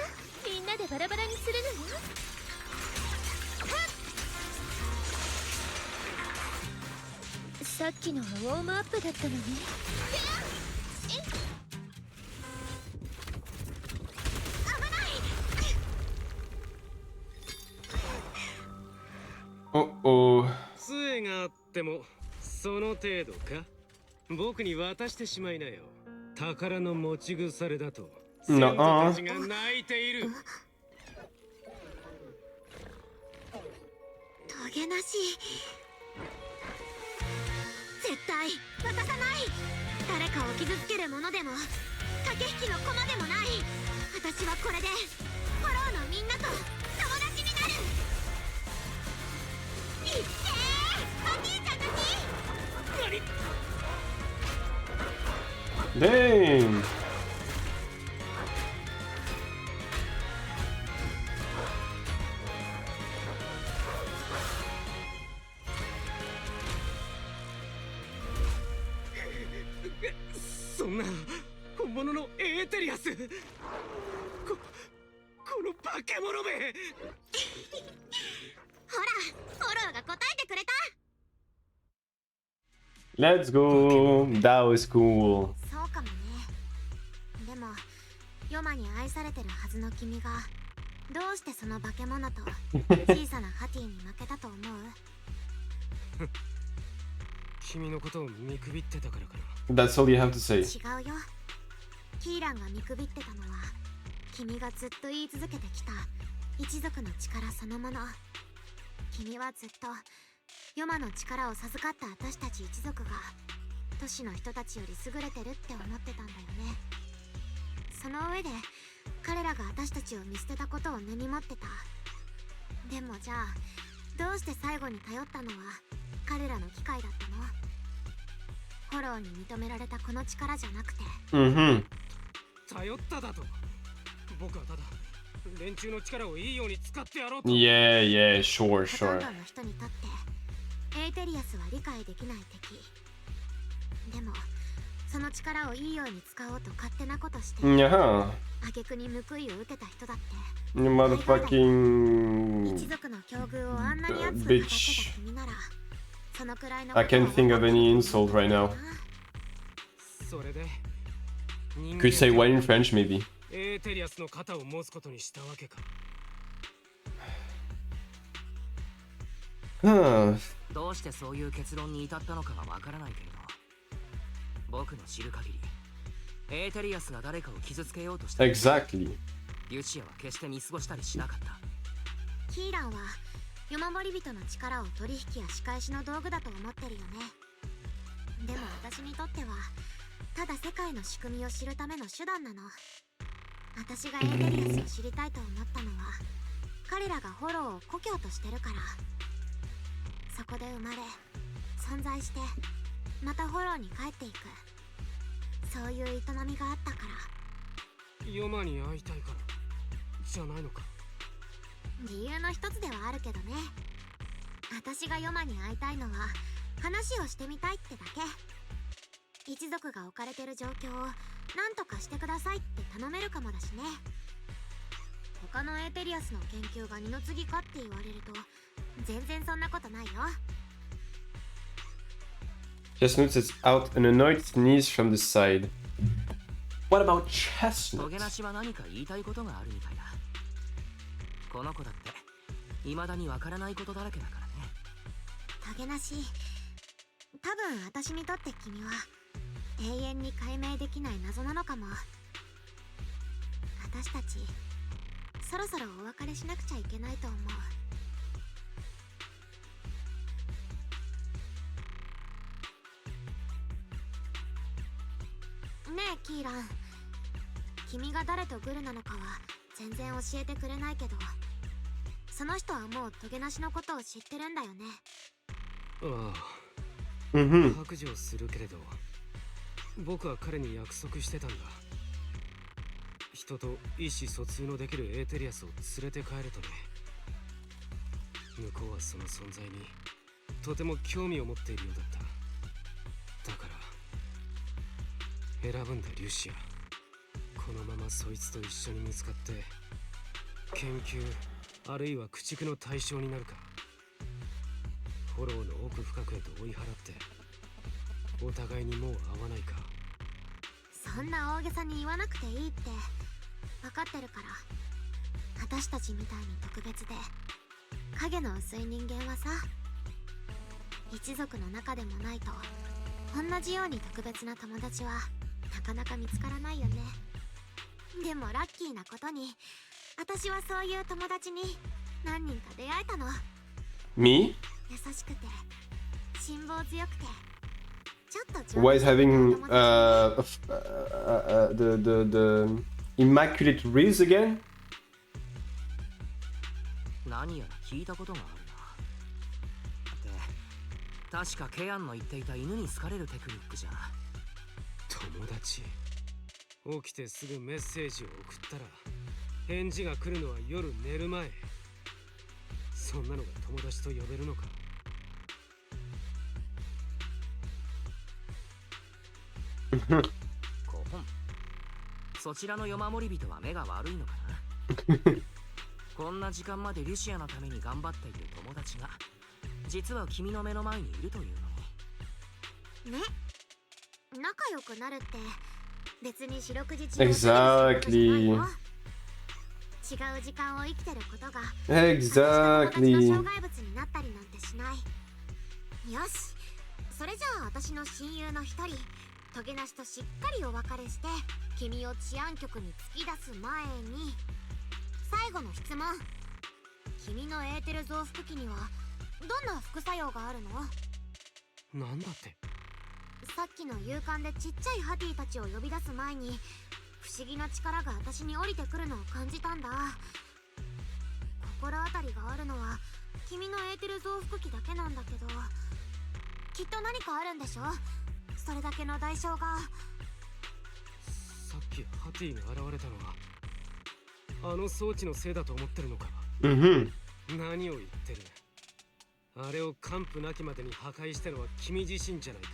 [SPEAKER 3] みんなでバラバラにするのよ。さっきのはウォームアップだったのね。
[SPEAKER 1] Uh-oh.
[SPEAKER 5] 杖があってもその程度か。僕に渡してしまいなよ。宝の持ち腐れだと先祖たちが泣いている。
[SPEAKER 3] トゲなし。絶対渡さない。誰かを傷つけるものでも駆け引きの駒でもない。私はこれでフォローのみんなと友達になる。いってー、お兄ちゃんたち。
[SPEAKER 1] Dang.
[SPEAKER 5] そんな本物のエーテリアス。この化け物め。
[SPEAKER 3] ほら、フォローが答えてくれた。
[SPEAKER 1] Let's go. That was cool.
[SPEAKER 3] そうかもね。でもヨマに愛されてるはずの君がどうしてその化け物と小さなハティに負けたと思う？
[SPEAKER 5] 君のことを見くびってたからかな。
[SPEAKER 1] That's all you have to say.
[SPEAKER 3] 違うよ。キーランが見くびってたのは君がずっと言い続けてきた一族の力そのもの。君はずっとヨマの力を授かった私たち一族が都市の人たちより優れてるって思ってたんだよね。その上で彼らが私たちを見捨てたことを根に持ってた。でもじゃあどうして最後に頼ったのは彼らの機械だったの？フォローに認められたこの力じゃなくて。
[SPEAKER 5] 頼っただと。僕はただ連中の力をいいように使ってやろうと。
[SPEAKER 1] Yeah, yeah, sure,
[SPEAKER 3] ほとん
[SPEAKER 1] sure.
[SPEAKER 3] どの人にとってエーテリアスは理解できない敵。でもその力をいいように使おうと勝手なことして、
[SPEAKER 1] Yeah.
[SPEAKER 3] 挙句に報いを受けた人だって。
[SPEAKER 1] You motherfucking
[SPEAKER 3] 一族の境遇をあんなに熱く語ってた
[SPEAKER 1] bitch.
[SPEAKER 3] 君ならそのくらいの
[SPEAKER 1] I can't think of any insult right now.
[SPEAKER 5] それで
[SPEAKER 1] Could you say what in French, maybe?
[SPEAKER 5] エーテリアスの肩を持つことにしたわけか。
[SPEAKER 2] どうしてそういう結論に至ったのかはわからないけれど、僕の知る限りエーテリアスが誰かを傷つけようとした
[SPEAKER 1] Exactly.
[SPEAKER 2] リュシアは決して見過ごしたりしなかった。
[SPEAKER 3] キーランは湯守り人の力を取引や仕返しの道具だと思ってるよね。でも私にとってはただ世界の仕組みを知るための手段なの。私がエーテリアスを知りたいと思ったのは彼らがフォローを故郷としてるから。そこで生まれ存在してまたフォローに帰っていく、そういう営みがあったから。
[SPEAKER 5] ヨマに会いたいからじゃないのか。
[SPEAKER 3] 理由の一つではあるけどね。私がヨマに会いたいのは話をしてみたいってだけ。一族が置かれてる状況を何とかしてくださいって頼めるかもだしね。他のエーテリアスの研究が二の次かって言われると全然そんなことないよ。
[SPEAKER 1] Just noticed out an annoyed sneeze from the side. What about
[SPEAKER 2] ト
[SPEAKER 1] Chestnut?
[SPEAKER 2] ゲなしは何か言いたいことがあるみたいだ。この子だって未だにわからないことだらけだからね。
[SPEAKER 3] トゲなし、多分私にとって君は永遠に解明できない謎なのかも。私たちそろそろお別れしなくちゃいけないと思う。ねえキーラン、君が誰とグルなのかは全然教えてくれないけど、その人はもうトゲなしのことを知ってるんだよね。
[SPEAKER 5] ああ、 白状するけれど僕は彼に約束してたんだ。人と意思疎通のできるエーテリアスを連れて帰るとね。向こうはその存在にとても興味を持っているようだった。だから選ぶんだリュシア。このままそいつと一緒に見つかって研究あるいは駆逐の対象になるか、フォローの奥深くへと追い払ってお互いにもう会わないか。
[SPEAKER 3] そんな大げさに言わなくていいって分かってるから。私たちみたいに特別で影の薄い人間はさ、一族の中でもないと同じように特別な友達はなかなか見つからないよね。でもラッキーなことに私はそういう友達に何人か出会えたの。
[SPEAKER 1] Me?
[SPEAKER 3] 優しくて辛抱強くてちょっと
[SPEAKER 1] Why is
[SPEAKER 3] 情熱的
[SPEAKER 1] having
[SPEAKER 3] な友達
[SPEAKER 1] the immaculate ribs again?
[SPEAKER 2] 何やら聞いたことがあるな。で、確かケアンの言っていた犬に好かれるテクニックじゃ。
[SPEAKER 5] 友達、起きてすぐメッセージを送ったら返事が来るのは夜寝る前。そんなのが友達と呼べるのか。
[SPEAKER 2] コホン、そちらの夜守り人は目が悪いのかな。こんな時間までリュシアのために頑張っている友達が実は君の目の前にいるというのにね。
[SPEAKER 3] 仲良くなるって別に四六時中
[SPEAKER 1] Exactly.
[SPEAKER 3] 違う時間を生きてることが
[SPEAKER 1] Exactly.
[SPEAKER 3] 私の障害物になったりなんてしない。よし、それじゃあ私の親友の一人トゲなしとしっかりお別れして君を治安局に突き出す前に最後の質問君のエーテル増幅器にはどんな副作用があるの？
[SPEAKER 5] なんだって。
[SPEAKER 3] さっきの勇敢でちっちゃいハティたちを呼び出す前に不思議な力が私に降りてくるのを感じたんだ。心当たりがあるのは君のエーテル増幅器だけなんだけど、きっと何かあるんでしょ？それだけの代償が。
[SPEAKER 5] さっきハティが現れたのはあの装置のせいだと思ってるのか。
[SPEAKER 1] Mm-hmm.
[SPEAKER 5] 何を言ってる。あれを完膚なきまでに破壊したのは君自身じゃないか。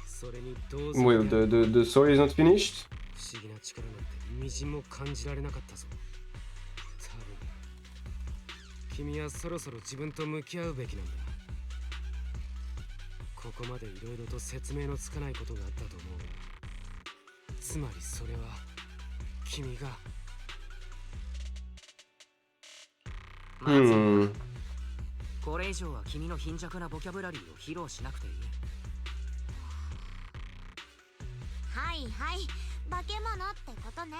[SPEAKER 5] それにどうぞ。
[SPEAKER 1] Well, the story is not finished.
[SPEAKER 5] 不思議な力なんてみじんも感じられなかったぞ。多分君はそろそろ自分と向き合うべきなんだ。ここまでいろいろと説明のつかないことがあったと思うが、つまりそれは君が。
[SPEAKER 2] まずいな。
[SPEAKER 1] Hmm.
[SPEAKER 2] これ以上は君の貧弱なボキャブラリーを披露しなくていい。
[SPEAKER 3] はいはい、化け物ってことね。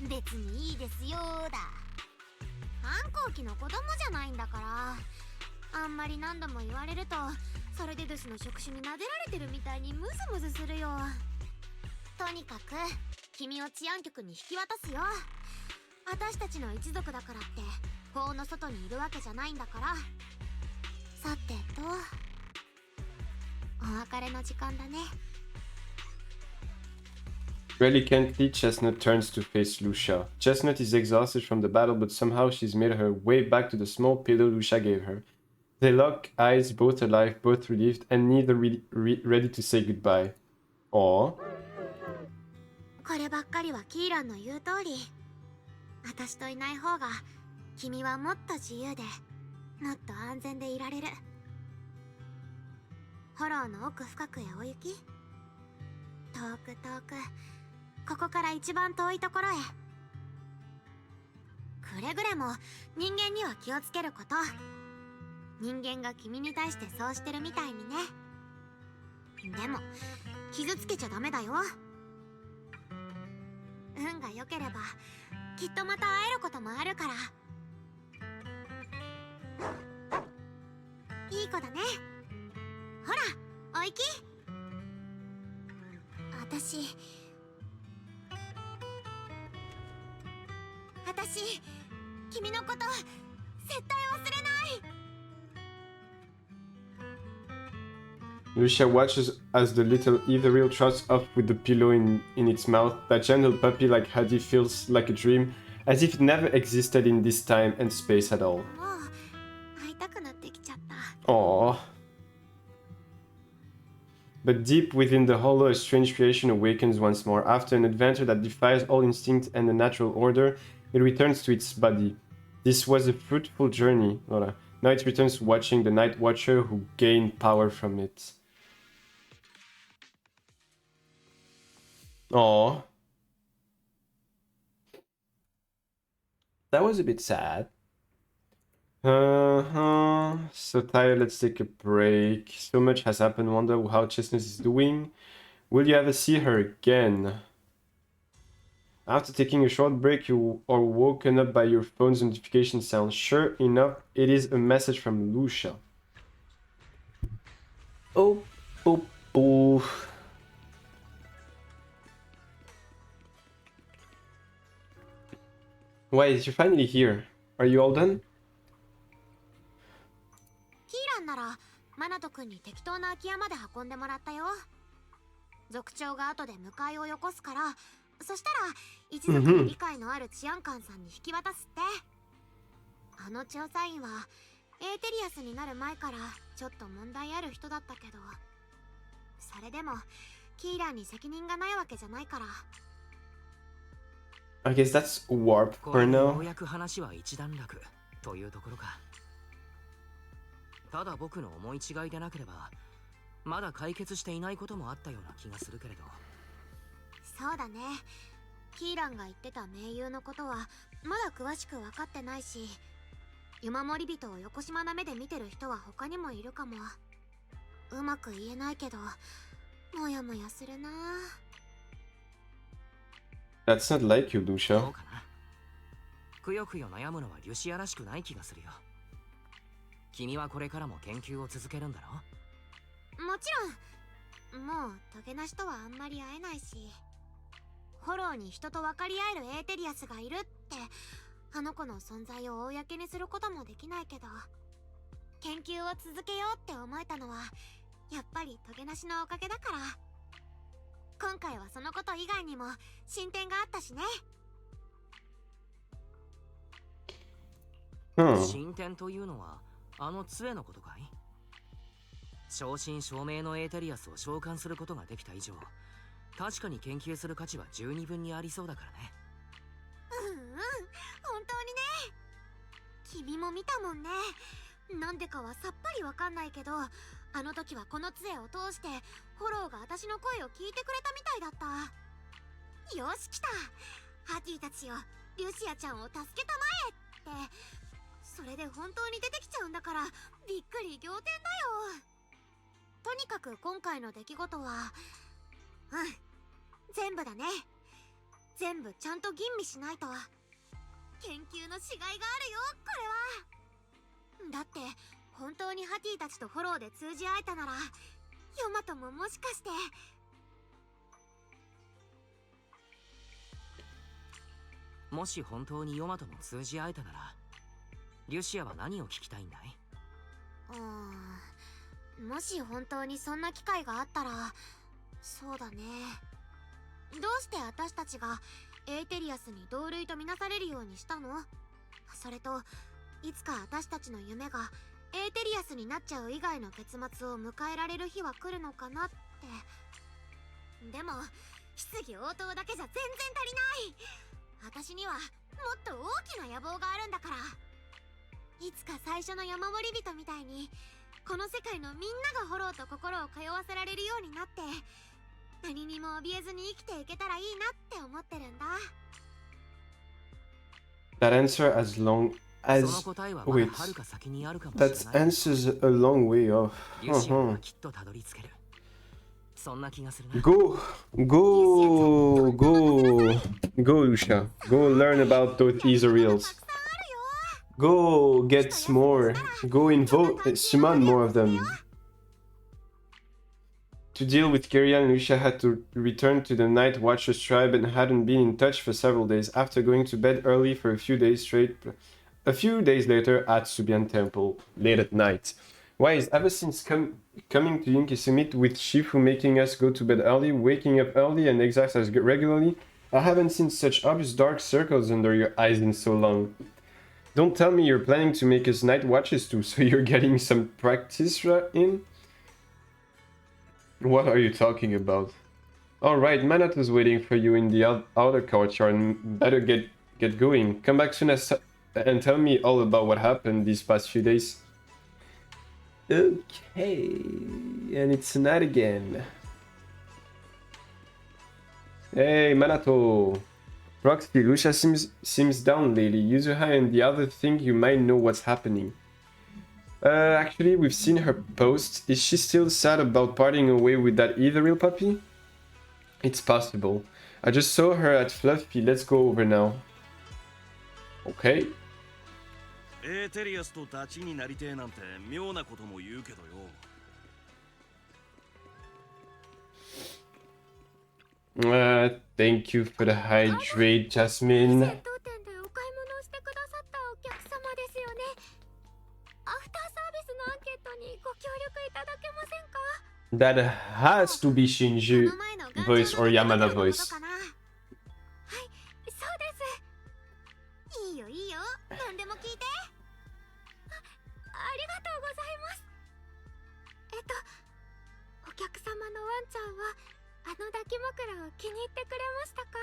[SPEAKER 3] 別にいいですよーだ。反抗期の子供じゃないんだから。あんまり何度も言われるとソルデドゥスの触手に撫でられてるみたいにムズムズするよ。とにかく君を治安局に引き渡すよ。私たちの一族だからって法の外にいるわけじゃないんだから。さてと、お別れの時間だね。
[SPEAKER 1] Reluctantly, Chestnut turns to face Lucia. Chestnut is exhausted from the battle, but somehow she's made her way back to the small pillow Lucia gave her. They lock eyes, both alive, both relieved, and neither ready to say goodbye. Aww.
[SPEAKER 3] こればっかりはキーランの言う通り。私といない方が君はもっと自由でもっと安全でいられる。ホローの奥深くへお行き。遠く遠く、ここから一番遠いところへ。くれぐれも人間には気をつけること。人間が君に対してそうしてるみたいにね。でも傷つけちゃダメだよ。運が良ければきっとまた会えることもあるから。いい子だね。ほら、おいき。私、君のこと絶対忘れない。
[SPEAKER 1] Lucia watches as the little ethereal trots off with the pillow in its mouth. That gentle puppy like Hadi feels like a dream, as if it never existed in this time and space at all.
[SPEAKER 3] もう会いたくなってきちゃった。
[SPEAKER 1] Aww. But deep within the hollow, a strange creation awakens once more. After an adventure that defies all instinct and the natural order, it returns to its body. This was a fruitful journey, Laura. Now it returns watching the Night Watcher who gained power from it. Aww. That was a bit sad. So tired, let's take a break. So much has happened, wonder how Chestnut is doing. Will you ever see her again? After taking a short break, you are woken up by your phone's notification sound. Sure enough, it is a message from Lucia. Oh, oh, oh. Why is you finally here? Are you all done?
[SPEAKER 3] キーランならマナト君に適当な空き家まで運んでもらったよ。族長が後で迎えをよこすから、そしたら一族に理解のある治安官さんに引き渡すって。あの調査員はエーテリアスになる前からちょっと問題ある人だったけど、それでもキーランに責任がないわけじゃないから。
[SPEAKER 1] I guess that's warp
[SPEAKER 2] こ
[SPEAKER 1] for
[SPEAKER 2] れでよ
[SPEAKER 1] now.
[SPEAKER 2] うやく話は一段落というところか。ただ僕の思い違いでなければまだ解決していないこともあったような気がするけれど。
[SPEAKER 3] そうだね。キーランが言ってた盟友のことはまだ詳しく分かってないし、湯守り人を横島な目で見てる人は他にもいるかも。うまく言えないけどもやもやするな。
[SPEAKER 1] That's not like you,
[SPEAKER 2] ど
[SPEAKER 1] Lucia.
[SPEAKER 2] うかな。くよくよ悩むのはリュシアらしくない気がするよ。君はこれからも研究を続けるんだろ？
[SPEAKER 3] もちろん。もうトゲなしとはあんまり会えないし、フォローに人と分かり合えるエーテリアスがいるってあの子の存在を公にすることもできないけど、研究を続けようって思えたのはやっぱりトゲなしのおかげだから。今回はそのこと以外にも進展があったしね。
[SPEAKER 2] 進展というのはあの杖のことかい？正真正銘のエーテリアスを召喚することができた以上、確かに研究する価値は十二分にありそうだからね。
[SPEAKER 3] 本当にね。君も見たもんね。なんでかはさっぱりわかんないけど、あの時はこの杖を通してフォローが私の声を聞いてくれたみたいだった。よし来た、ハティたちよ、リュシアちゃんを助けたまえって。それで本当に出てきちゃうんだからびっくり仰天だよ。とにかく今回の出来事は全部だね。全部ちゃんと吟味しないと。研究のしがいがあるよこれは。だって本当にハティたちとフォローで通じ合えたなら、ヨマトももしかして。
[SPEAKER 2] もし本当にヨマトも通じ合えたなら、リュシアは何を聞きたいんだい？
[SPEAKER 3] もし本当にそんな機会があったら、そうだね。どうして私たちがエーテリアスに同類とみなされるようにしたの？それと、いつか私たちの夢がエーテリアスになっちゃう以外の結末を迎えられる日は来るのかなって。でも質疑応答だけじゃ全然足りない。私にはもっと大きな野望があるんだから。いつか最初の山盛り人みたいにこの世界のみんながフォローと心を通わせられるようになって、何にも怯えずに生きていけたらいいなって思ってるんだ。
[SPEAKER 1] That answer as long
[SPEAKER 2] その
[SPEAKER 1] as
[SPEAKER 2] 答えはまだ
[SPEAKER 1] wait,
[SPEAKER 2] 遥か先にあるかもしれ
[SPEAKER 1] that
[SPEAKER 2] ない。
[SPEAKER 1] answers a long way off.
[SPEAKER 2] リュシアにはきっとたどり着ける。そんな気がするな。
[SPEAKER 1] Go, Lucia. Go learn about those ether reels. Go get more. Go invoke, summon more of them. To deal with Kyrian, Lucia had to return to the Night Watcher's tribe and hadn't been in touch for several days. After going to bed early for a few days straight, a few days later at Subian Temple, late at night. Why is ever since coming to Yinki Summit with Shifu making us go to bed early, waking up early, and exercise regularly, I haven't seen such obvious dark circles under your eyes in so long. Don't tell me you're planning to make us night watches too, so you're getting some practice in? What are you talking about? Alright, Manato's waiting for you in the outer courtyard and better get going. Come back soon and tell me all about what happened these past few days. Okay, and it's night again. Hey, Manato. Roxy, Lucia seems down lately. Use her high and the other thing you might know what's happening. Actually, we've seen her post. Is she still sad about parting away with that ethereal puppy? It's possible. I just saw her at Fluffy. Let's go over now. Okay.
[SPEAKER 6] エーテリアスとダチになりてえなんて妙なことも言うけどよ。
[SPEAKER 1] Thank you for the hydrate, Jasmine.
[SPEAKER 3] 当店でお買い物をしてくださったお客様ですよね。アフターサービスのアンケートにご協力いただけませんか？
[SPEAKER 1] That has to be Shinju voice or Yamada voice.
[SPEAKER 3] はい、そうです。いいよいいよ、何でも聞いて。ありがとうございます。お客様のワンちゃんはあの抱き枕を気に入ってくれましたか？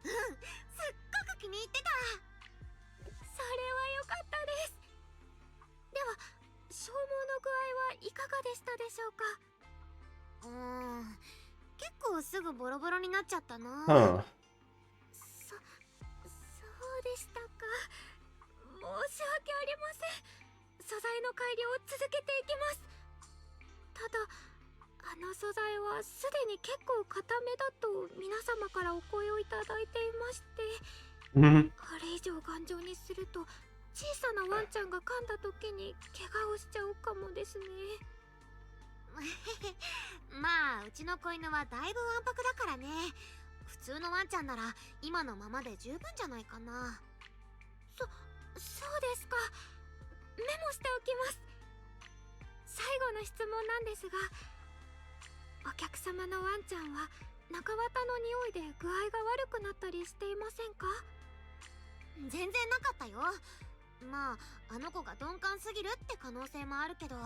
[SPEAKER 3] すっごく気に入ってた。それは良かったです。では消耗の具合はいかがでしたでしょうか？結構すぐボロボロになっちゃったな。
[SPEAKER 1] Huh.
[SPEAKER 3] そうでしたか。申し訳ありません。素材の改良を続けていきます。ただあの素材はすでに結構固めだと皆様からお声をいただいていまして、
[SPEAKER 1] Mhm.
[SPEAKER 3] これ以上頑丈にすると小さなワンちゃんが噛んだ時に怪我をしちゃうかもですね。まあうちの子犬はだいぶわんぱくだからね。普通のワンちゃんなら今のままで十分じゃないかな。そうですか。メモしておきます。最後の質問なんですが、お客様のワンちゃんは中綿の匂いで具合が悪くなったりしていませんか？全然なかったよ。まああの子が鈍感すぎるって可能性もあるけど、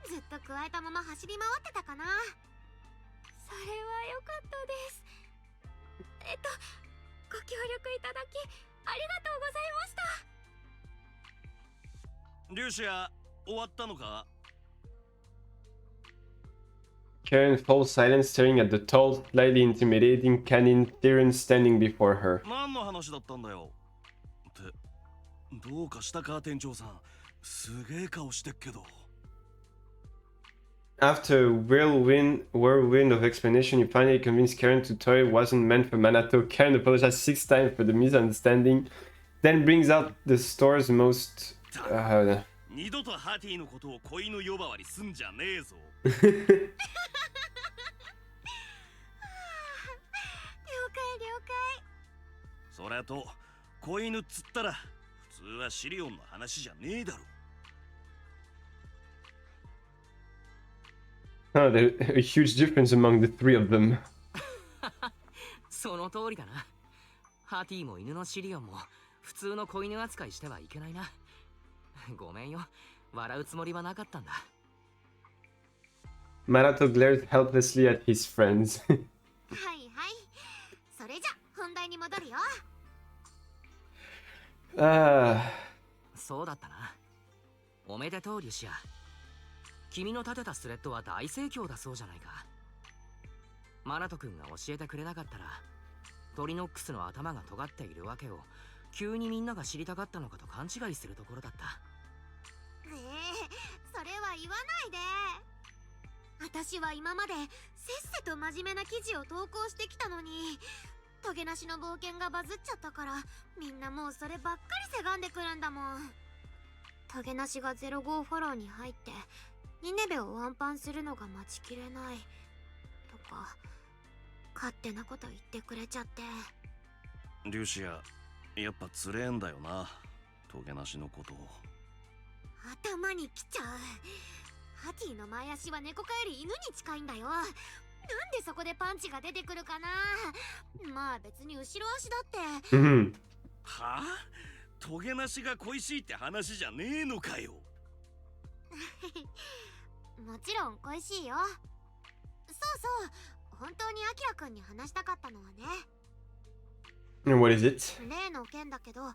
[SPEAKER 3] ずっと加えたまま走り回ってたかな。それは良かったです。ご協力いただきありがとうございました。
[SPEAKER 6] リュシア、終わったのか？
[SPEAKER 1] Karen falls silent, staring at the tall, slightly intimidating canine Theron standing before her.
[SPEAKER 6] 何の話だったんだよ。ってどうかしたか、店長さん。すげえ顔してっけど。
[SPEAKER 1] After a whirlwind of explanation, he finally convinced Karen to toy wasn't meant for Manato. Karen apologized 6 times for the misunderstanding, then brings out the store's most...
[SPEAKER 6] 二度とハティのことを子犬呼ばわりすんじゃねえぞ。
[SPEAKER 3] 了解了解。
[SPEAKER 6] それと子犬っつったら普通はシリオンの話じゃねえだろ。
[SPEAKER 1] Oh, there's a huge difference among the three of them.
[SPEAKER 2] その通りだな。ハティも犬のシリオンも普通の子犬扱いしてはいけないな。ごめんよ、笑うつもりはなかったんだ。
[SPEAKER 1] Manato glared helplessly at his friends.
[SPEAKER 3] はいはい。それじゃ本題に戻るよ。
[SPEAKER 2] そうだったな。おめでとうリュシア。君の立てたスレッドは大盛況だそうじゃないか。マナト君が教えてくれなかったらトリノックスの頭が尖っているわけを急にみんなが知りたかったのかと勘違いするところだった。
[SPEAKER 3] それは言わないで。私は今までせっせと真面目な記事を投稿してきたのに、トゲなしの冒険がバズっちゃったからみんなもうそればっかりせがんでくるんだもん。トゲなしが05フォローに入ってニネベをワンパンするのが待ちきれないとか勝手なこと言ってくれちゃって。
[SPEAKER 6] リュシア、やっぱつれえんだよな、トゲなしのことを。
[SPEAKER 3] 頭にきちゃう。ハティの前足は猫科より犬に近いんだよ。なんでそこでパンチが出てくるかな。まあ別に後ろ足だって。
[SPEAKER 6] はあ？トゲなしが恋しいって話じゃねえのかよ。
[SPEAKER 3] もちろん恋しいよ。そうそう、本当にアキラくんに話したかったのはね。
[SPEAKER 1] And what is it?
[SPEAKER 3] 例の件だけど、もう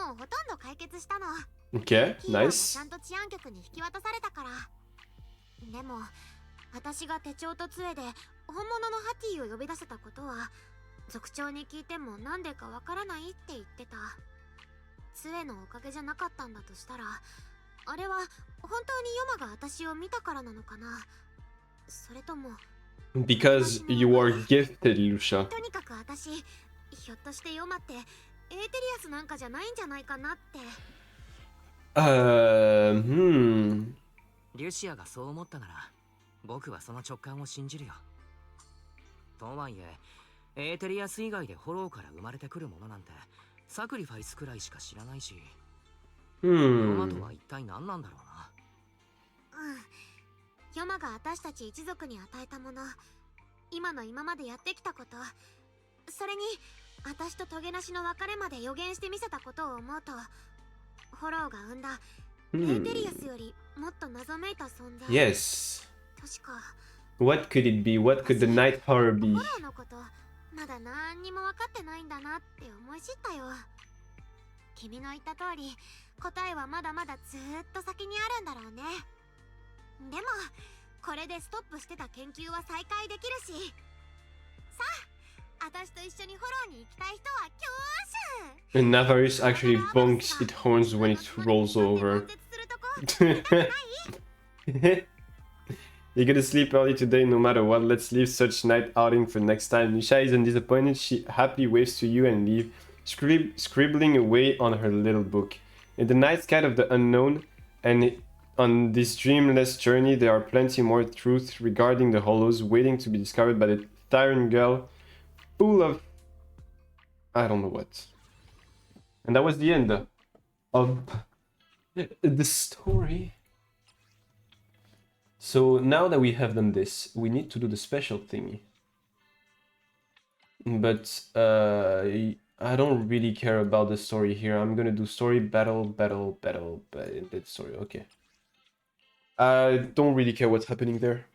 [SPEAKER 3] ほとんど解決したの。
[SPEAKER 1] Okay,
[SPEAKER 3] ヒーローもち
[SPEAKER 1] nice.
[SPEAKER 3] ゃんと治安局に引き渡されたから。でも私が手帳と杖で本物のハティを呼び出せたことは族長に聞いてもなんでかわからないって言ってた。杖のおかげじゃなかったんだとしたら、あれは本当にヨマが私を見たからなのかな、それとも
[SPEAKER 1] Because you are gifted, Lucia.
[SPEAKER 3] とにかく私、ひょっとしてヨマってエーテリアスなんかじゃないんじゃないかなって。
[SPEAKER 2] リュシアがそう思ったなら僕はその直感を信じるよ。とはいえエーテリアス以外でフォローから生まれてくるものなんてサクリファイスくらいしか知らないし、ヨマとは一体何なんだろうな。
[SPEAKER 3] ヨマが私たち一族に与えたもの、今の今までやってきたこと、それに私とトゲなしの別れまで予言してみせたことを思うと、フォローが生んだエーテリアスよりもっと謎めいた存在。
[SPEAKER 1] Yes.
[SPEAKER 3] 確か
[SPEAKER 1] What could it be? What could the night horror
[SPEAKER 3] フ
[SPEAKER 1] be?
[SPEAKER 3] ォローのことまだ何にも分かってないんだなって思い知ったよ。君の言った通り答えはまだまだずーっと先にあるんだろうね。でもこれでストップしてた研究は再開できるし、さあ私と一緒にフォローに行きたい人は挙手。
[SPEAKER 1] And Navaris actually bonks its horns when it rolls over. You're gonna sleep early today no matter what. Let's leave such night outing for next time. Lucia isn't disappointed. She happily waves to you and leave. scribbling away on her little book. In the night sky of the unknown, and on this dreamless journey, there are plenty more truths regarding the hollows waiting to be discovered by the tyrant girl, full of I don't know what. And that was the end of the story. So now that we have done this, we need to do the special thingy. But I don't really care about the story here. I'm gonna do story, battle, story, okay. I don't really care what's happening there.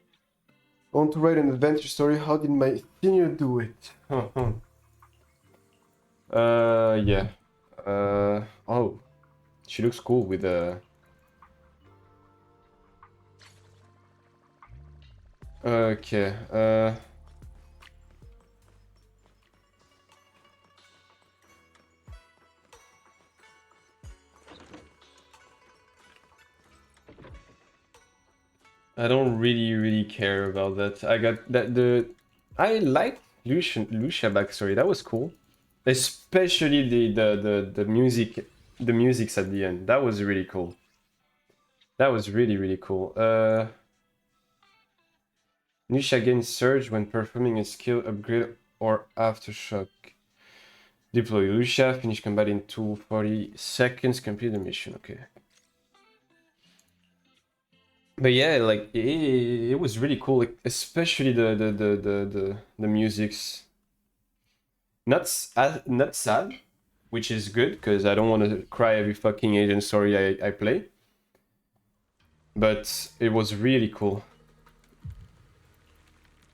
[SPEAKER 1] I want to write an adventure story. How did my senior do it? Yeah. Oh, she looks cool with okay, I don't really care about that. I got that I like Lucia backstory. That was cool. Especially the music, the music's at the end. That was really cool. That was really cool. Lucia gains surge when performing a skill upgrade or aftershock. Deploy Lucia, finish combat in 240 seconds, complete the mission. Okay. But yeah, like it was really cool, like, especially the musics. Not sad, which is good because I don't want to cry every fucking agent story I play. But it was really cool.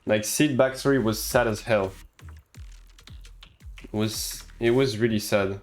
[SPEAKER 1] Like Sid backstory was sad as hell. It was really sad.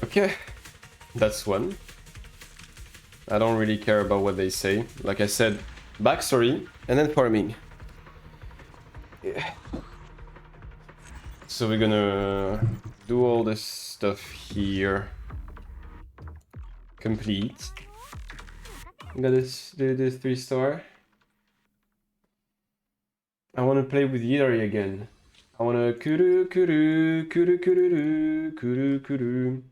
[SPEAKER 1] Okay, that's one. I don't really care about what they say. Like I said, backstory and then farming. Yeah. So we're gonna do all this stuff here. Complete. Got this 3-star. I want to play with Yidari again. I want to kuru kuru kuru kuru kuru kuru.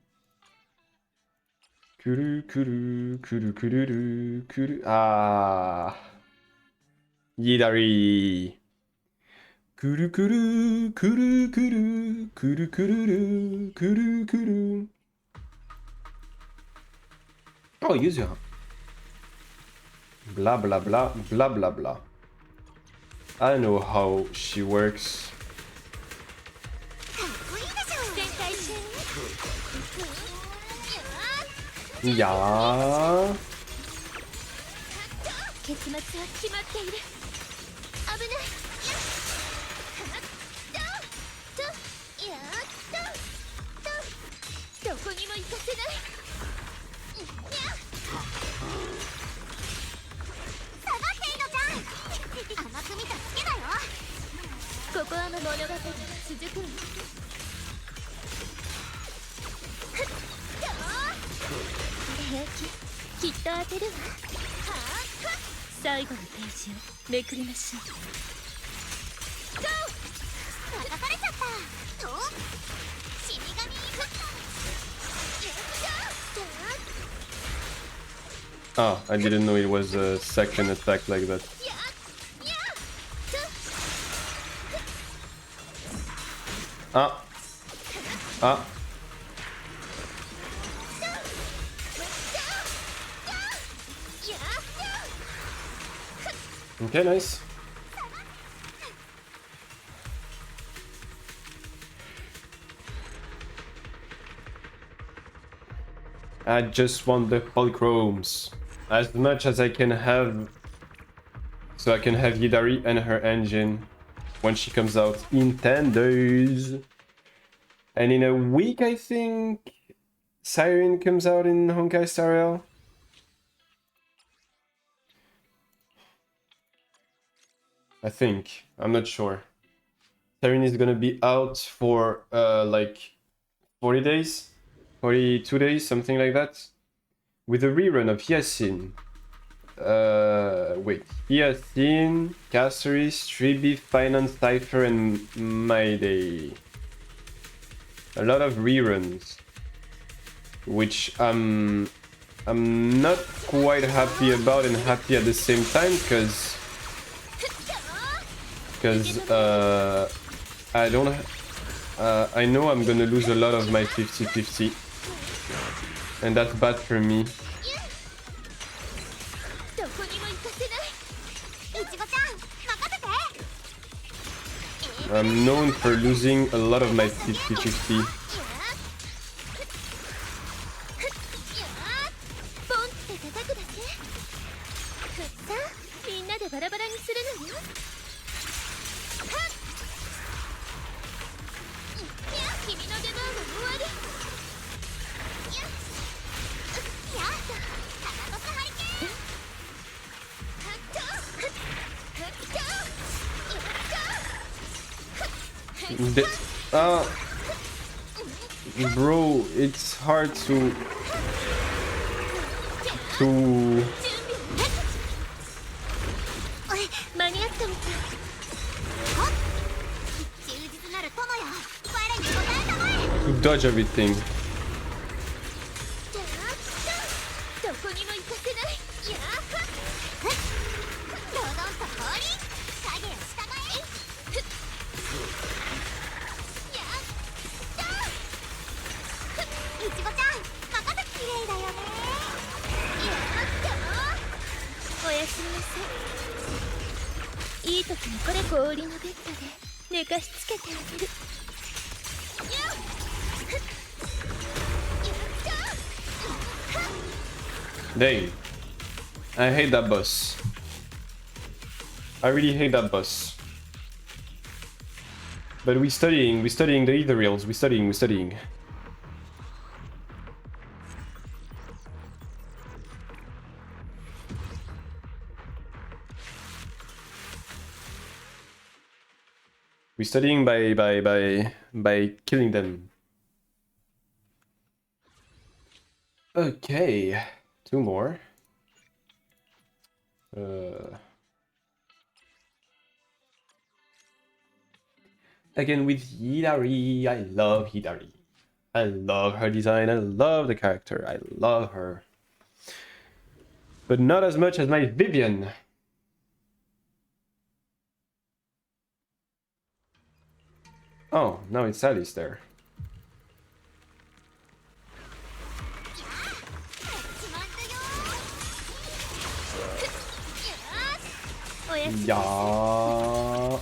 [SPEAKER 1] Kuru kuru kuru kuru kuru. Ah, Yidari. Kuru kuru kuru kuru kuru kuru kuru kuru. Oh, use your. Blah blah blah blah blah blah. I know how she works. Yeah.
[SPEAKER 3] 結末は決まっている。危ない。どこにも行かせない。下がっていいのじゃん。甘く見たツケだよ。ここは物語が続く。平気、きっと当てるわ。最後のページをめくりましょう。任されちゃった。と死神フット。
[SPEAKER 1] Oh, I didn't know it was a second attack like that. Ah. Ah. Okay, nice. I just want the polychromes as much as I can have, so I can have Hidari and her engine when she comes out in 10 days. And in a week, I think, Siren comes out in Honkai Star Rail. I think. I'm not sure. Siren is gonna be out for like 40 days? 42 days, something like that. With a rerun of Yasin. Wait. Yasin, Caceres, Tribi, Finance, Cypher, and My Day. A lot of reruns. Which I'm not quite happy about and happy at the same time, because I don't I know I'm gonna lose a lot of my 50-50, and that's bad for me. I'm known for losing a lot of my 50-50. Bro, it's hard to dodge everything. Dang. I hate that boss. I really hate that boss. But we're studying the ether rails, we're studying. We're studying by killing them. Okay, 2 more. Again with Hidari. I love Hidari. I love her design. I love the character. I love her. But not as much as my Vivian. Oh, now it's Alice there. Yeah.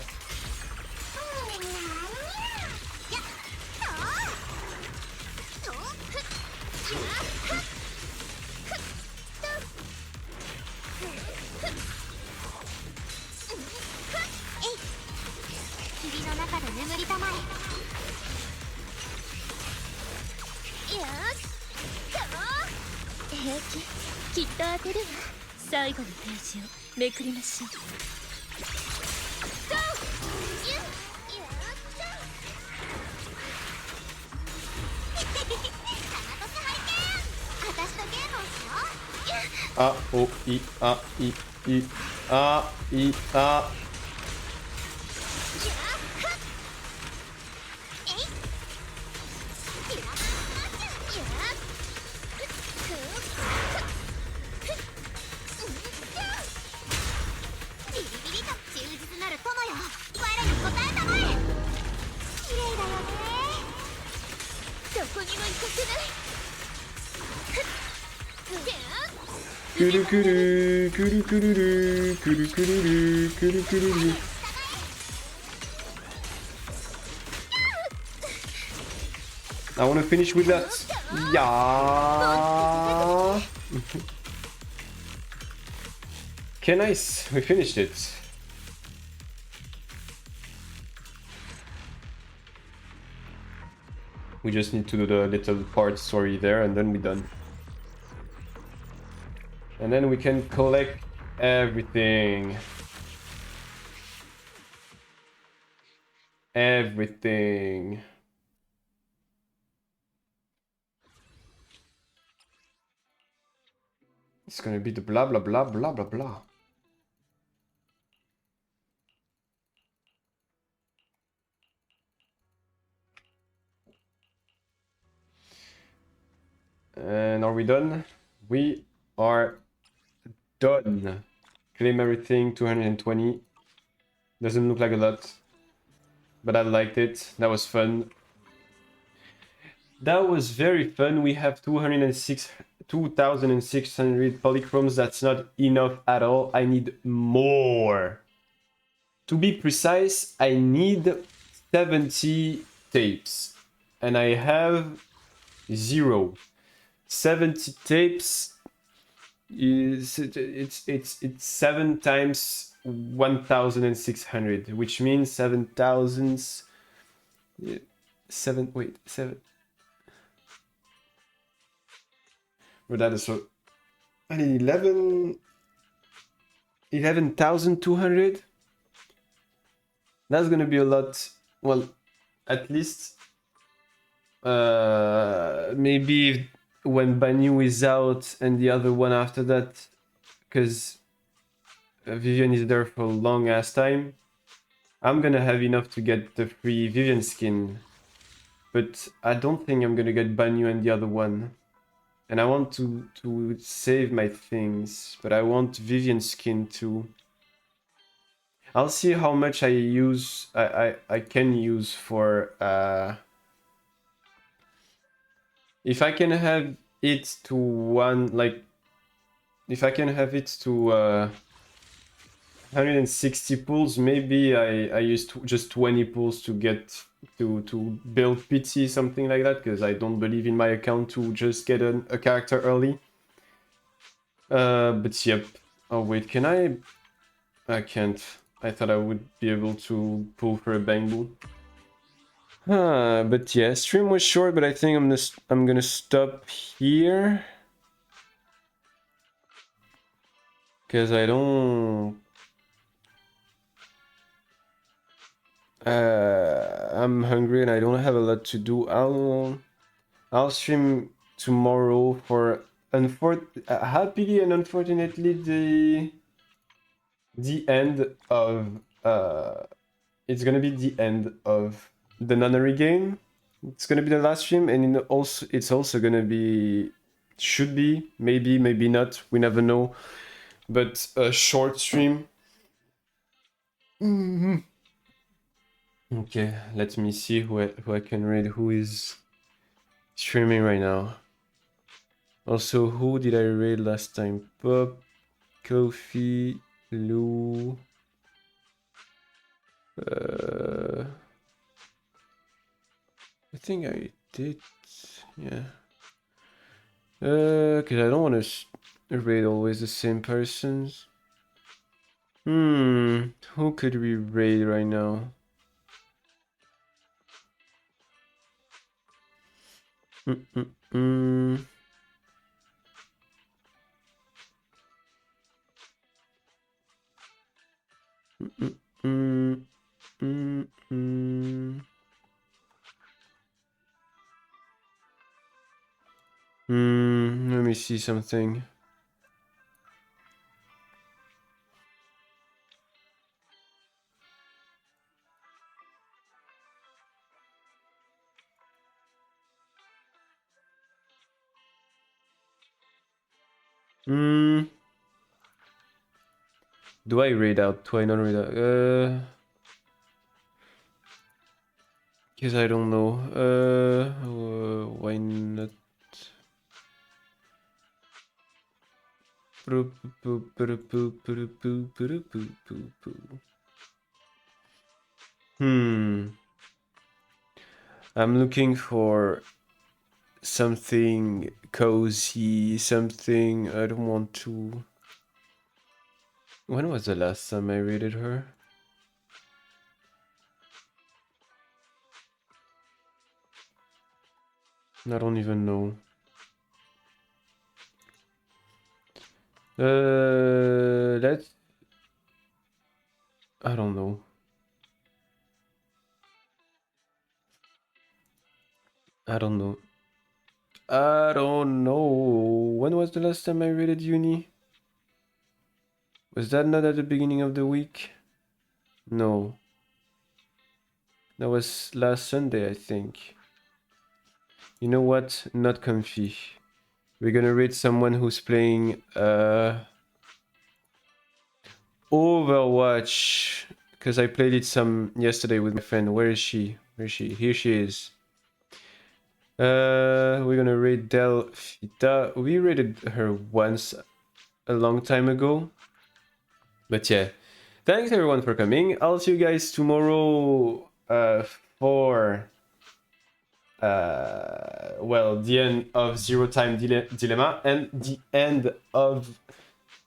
[SPEAKER 1] Kuru kuru, kuru kuru, kuru kuru, kuru kuru. I want to finish with that. Yeah. Okay, nice. We finished it. We just need to do the little part story there, and then we're done. And then we can collect everything. Everything. It's gonna be the blah blah blah blah blah blah. And are we done? We are done. Claim everything, 220. Doesn't look like a lot, but I liked it. That was fun. That was very fun. We have 2,600 polychromes. That's not enough at all. I need more. To be precise, I need 70 tapes. And I have 0. 70 tapes is it's 7 times 1,600, which means 7,000. 7 wait 7. But that is so. I need 11,200. That's gonna be a lot. Well, at least maybe when Banyu is out and the other one after that, because Vivian is there for a long ass time, I'm gonna have enough to get the free Vivian skin. But I don't think I'm gonna get Banyu and the other one. And I want to save my things, but I want Vivian skin too. I'll see how much I use. I can use for. If I can have it to one, like, if I can have it to 160 pulls, maybe I use just 20 pulls to get to build PT, something like that, because I don't believe in my account to just get a character early. But yep. Oh wait, can I? I can't. I thought I would be able to pull for a Bangbu. But yeah, stream was short, but I think I'm gonna stop here. Because I don't... I'm hungry and I don't have a lot to do. I'll stream tomorrow for happily and unfortunately the end of it's gonna be the end of the nunnery game. It's gonna be the last stream, and it's also gonna be, should be, maybe not, we never know, but a short stream. Okay, let me see who I can read, who is streaming right now. Also, who did I raid last time? Pop, Kofi, Lou. I think I did, yeah. Cause I don't want to raid always the same persons. Who could we raid right now? Let me see something. Do I read out? Do I not read out? Because I don't know. Why not? I'm looking for something cozy, something I don't want to. When was the last time I rated her? I don't even know. Let's. I don't know. I don't know. I don't know. When was the last time I rated Uni? Was that not at the beginning of the week? No. That was last Sunday, I think. You know what? Not comfy. We're gonna rate someone who's playing Overwatch. Because I played it some yesterday with my friend. Where is she? Where is she? Here she is. We're gonna rate Delphita. We rated her once a long time ago. But yeah. Thanks everyone for coming. I'll see you guys tomorrow for well, the end of Zero Time Dilemma and the end of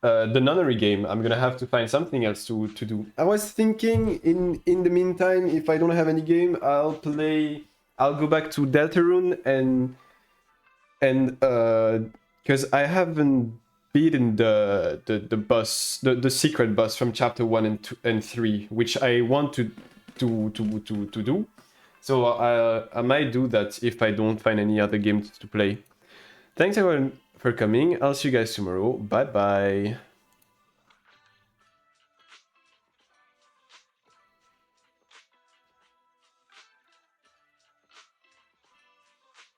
[SPEAKER 1] the nunnery game. I'm gonna have to find something else to do. I was thinking in the meantime, if I don't have any game, I'll go back to Deltarune and because I haven't beaten the boss, the secret boss from chapter 1 and 2 and 3, which I want to do. So I might do that if I don't find any other games to play. Thanks everyone for coming. I'll see you guys tomorrow. Bye bye.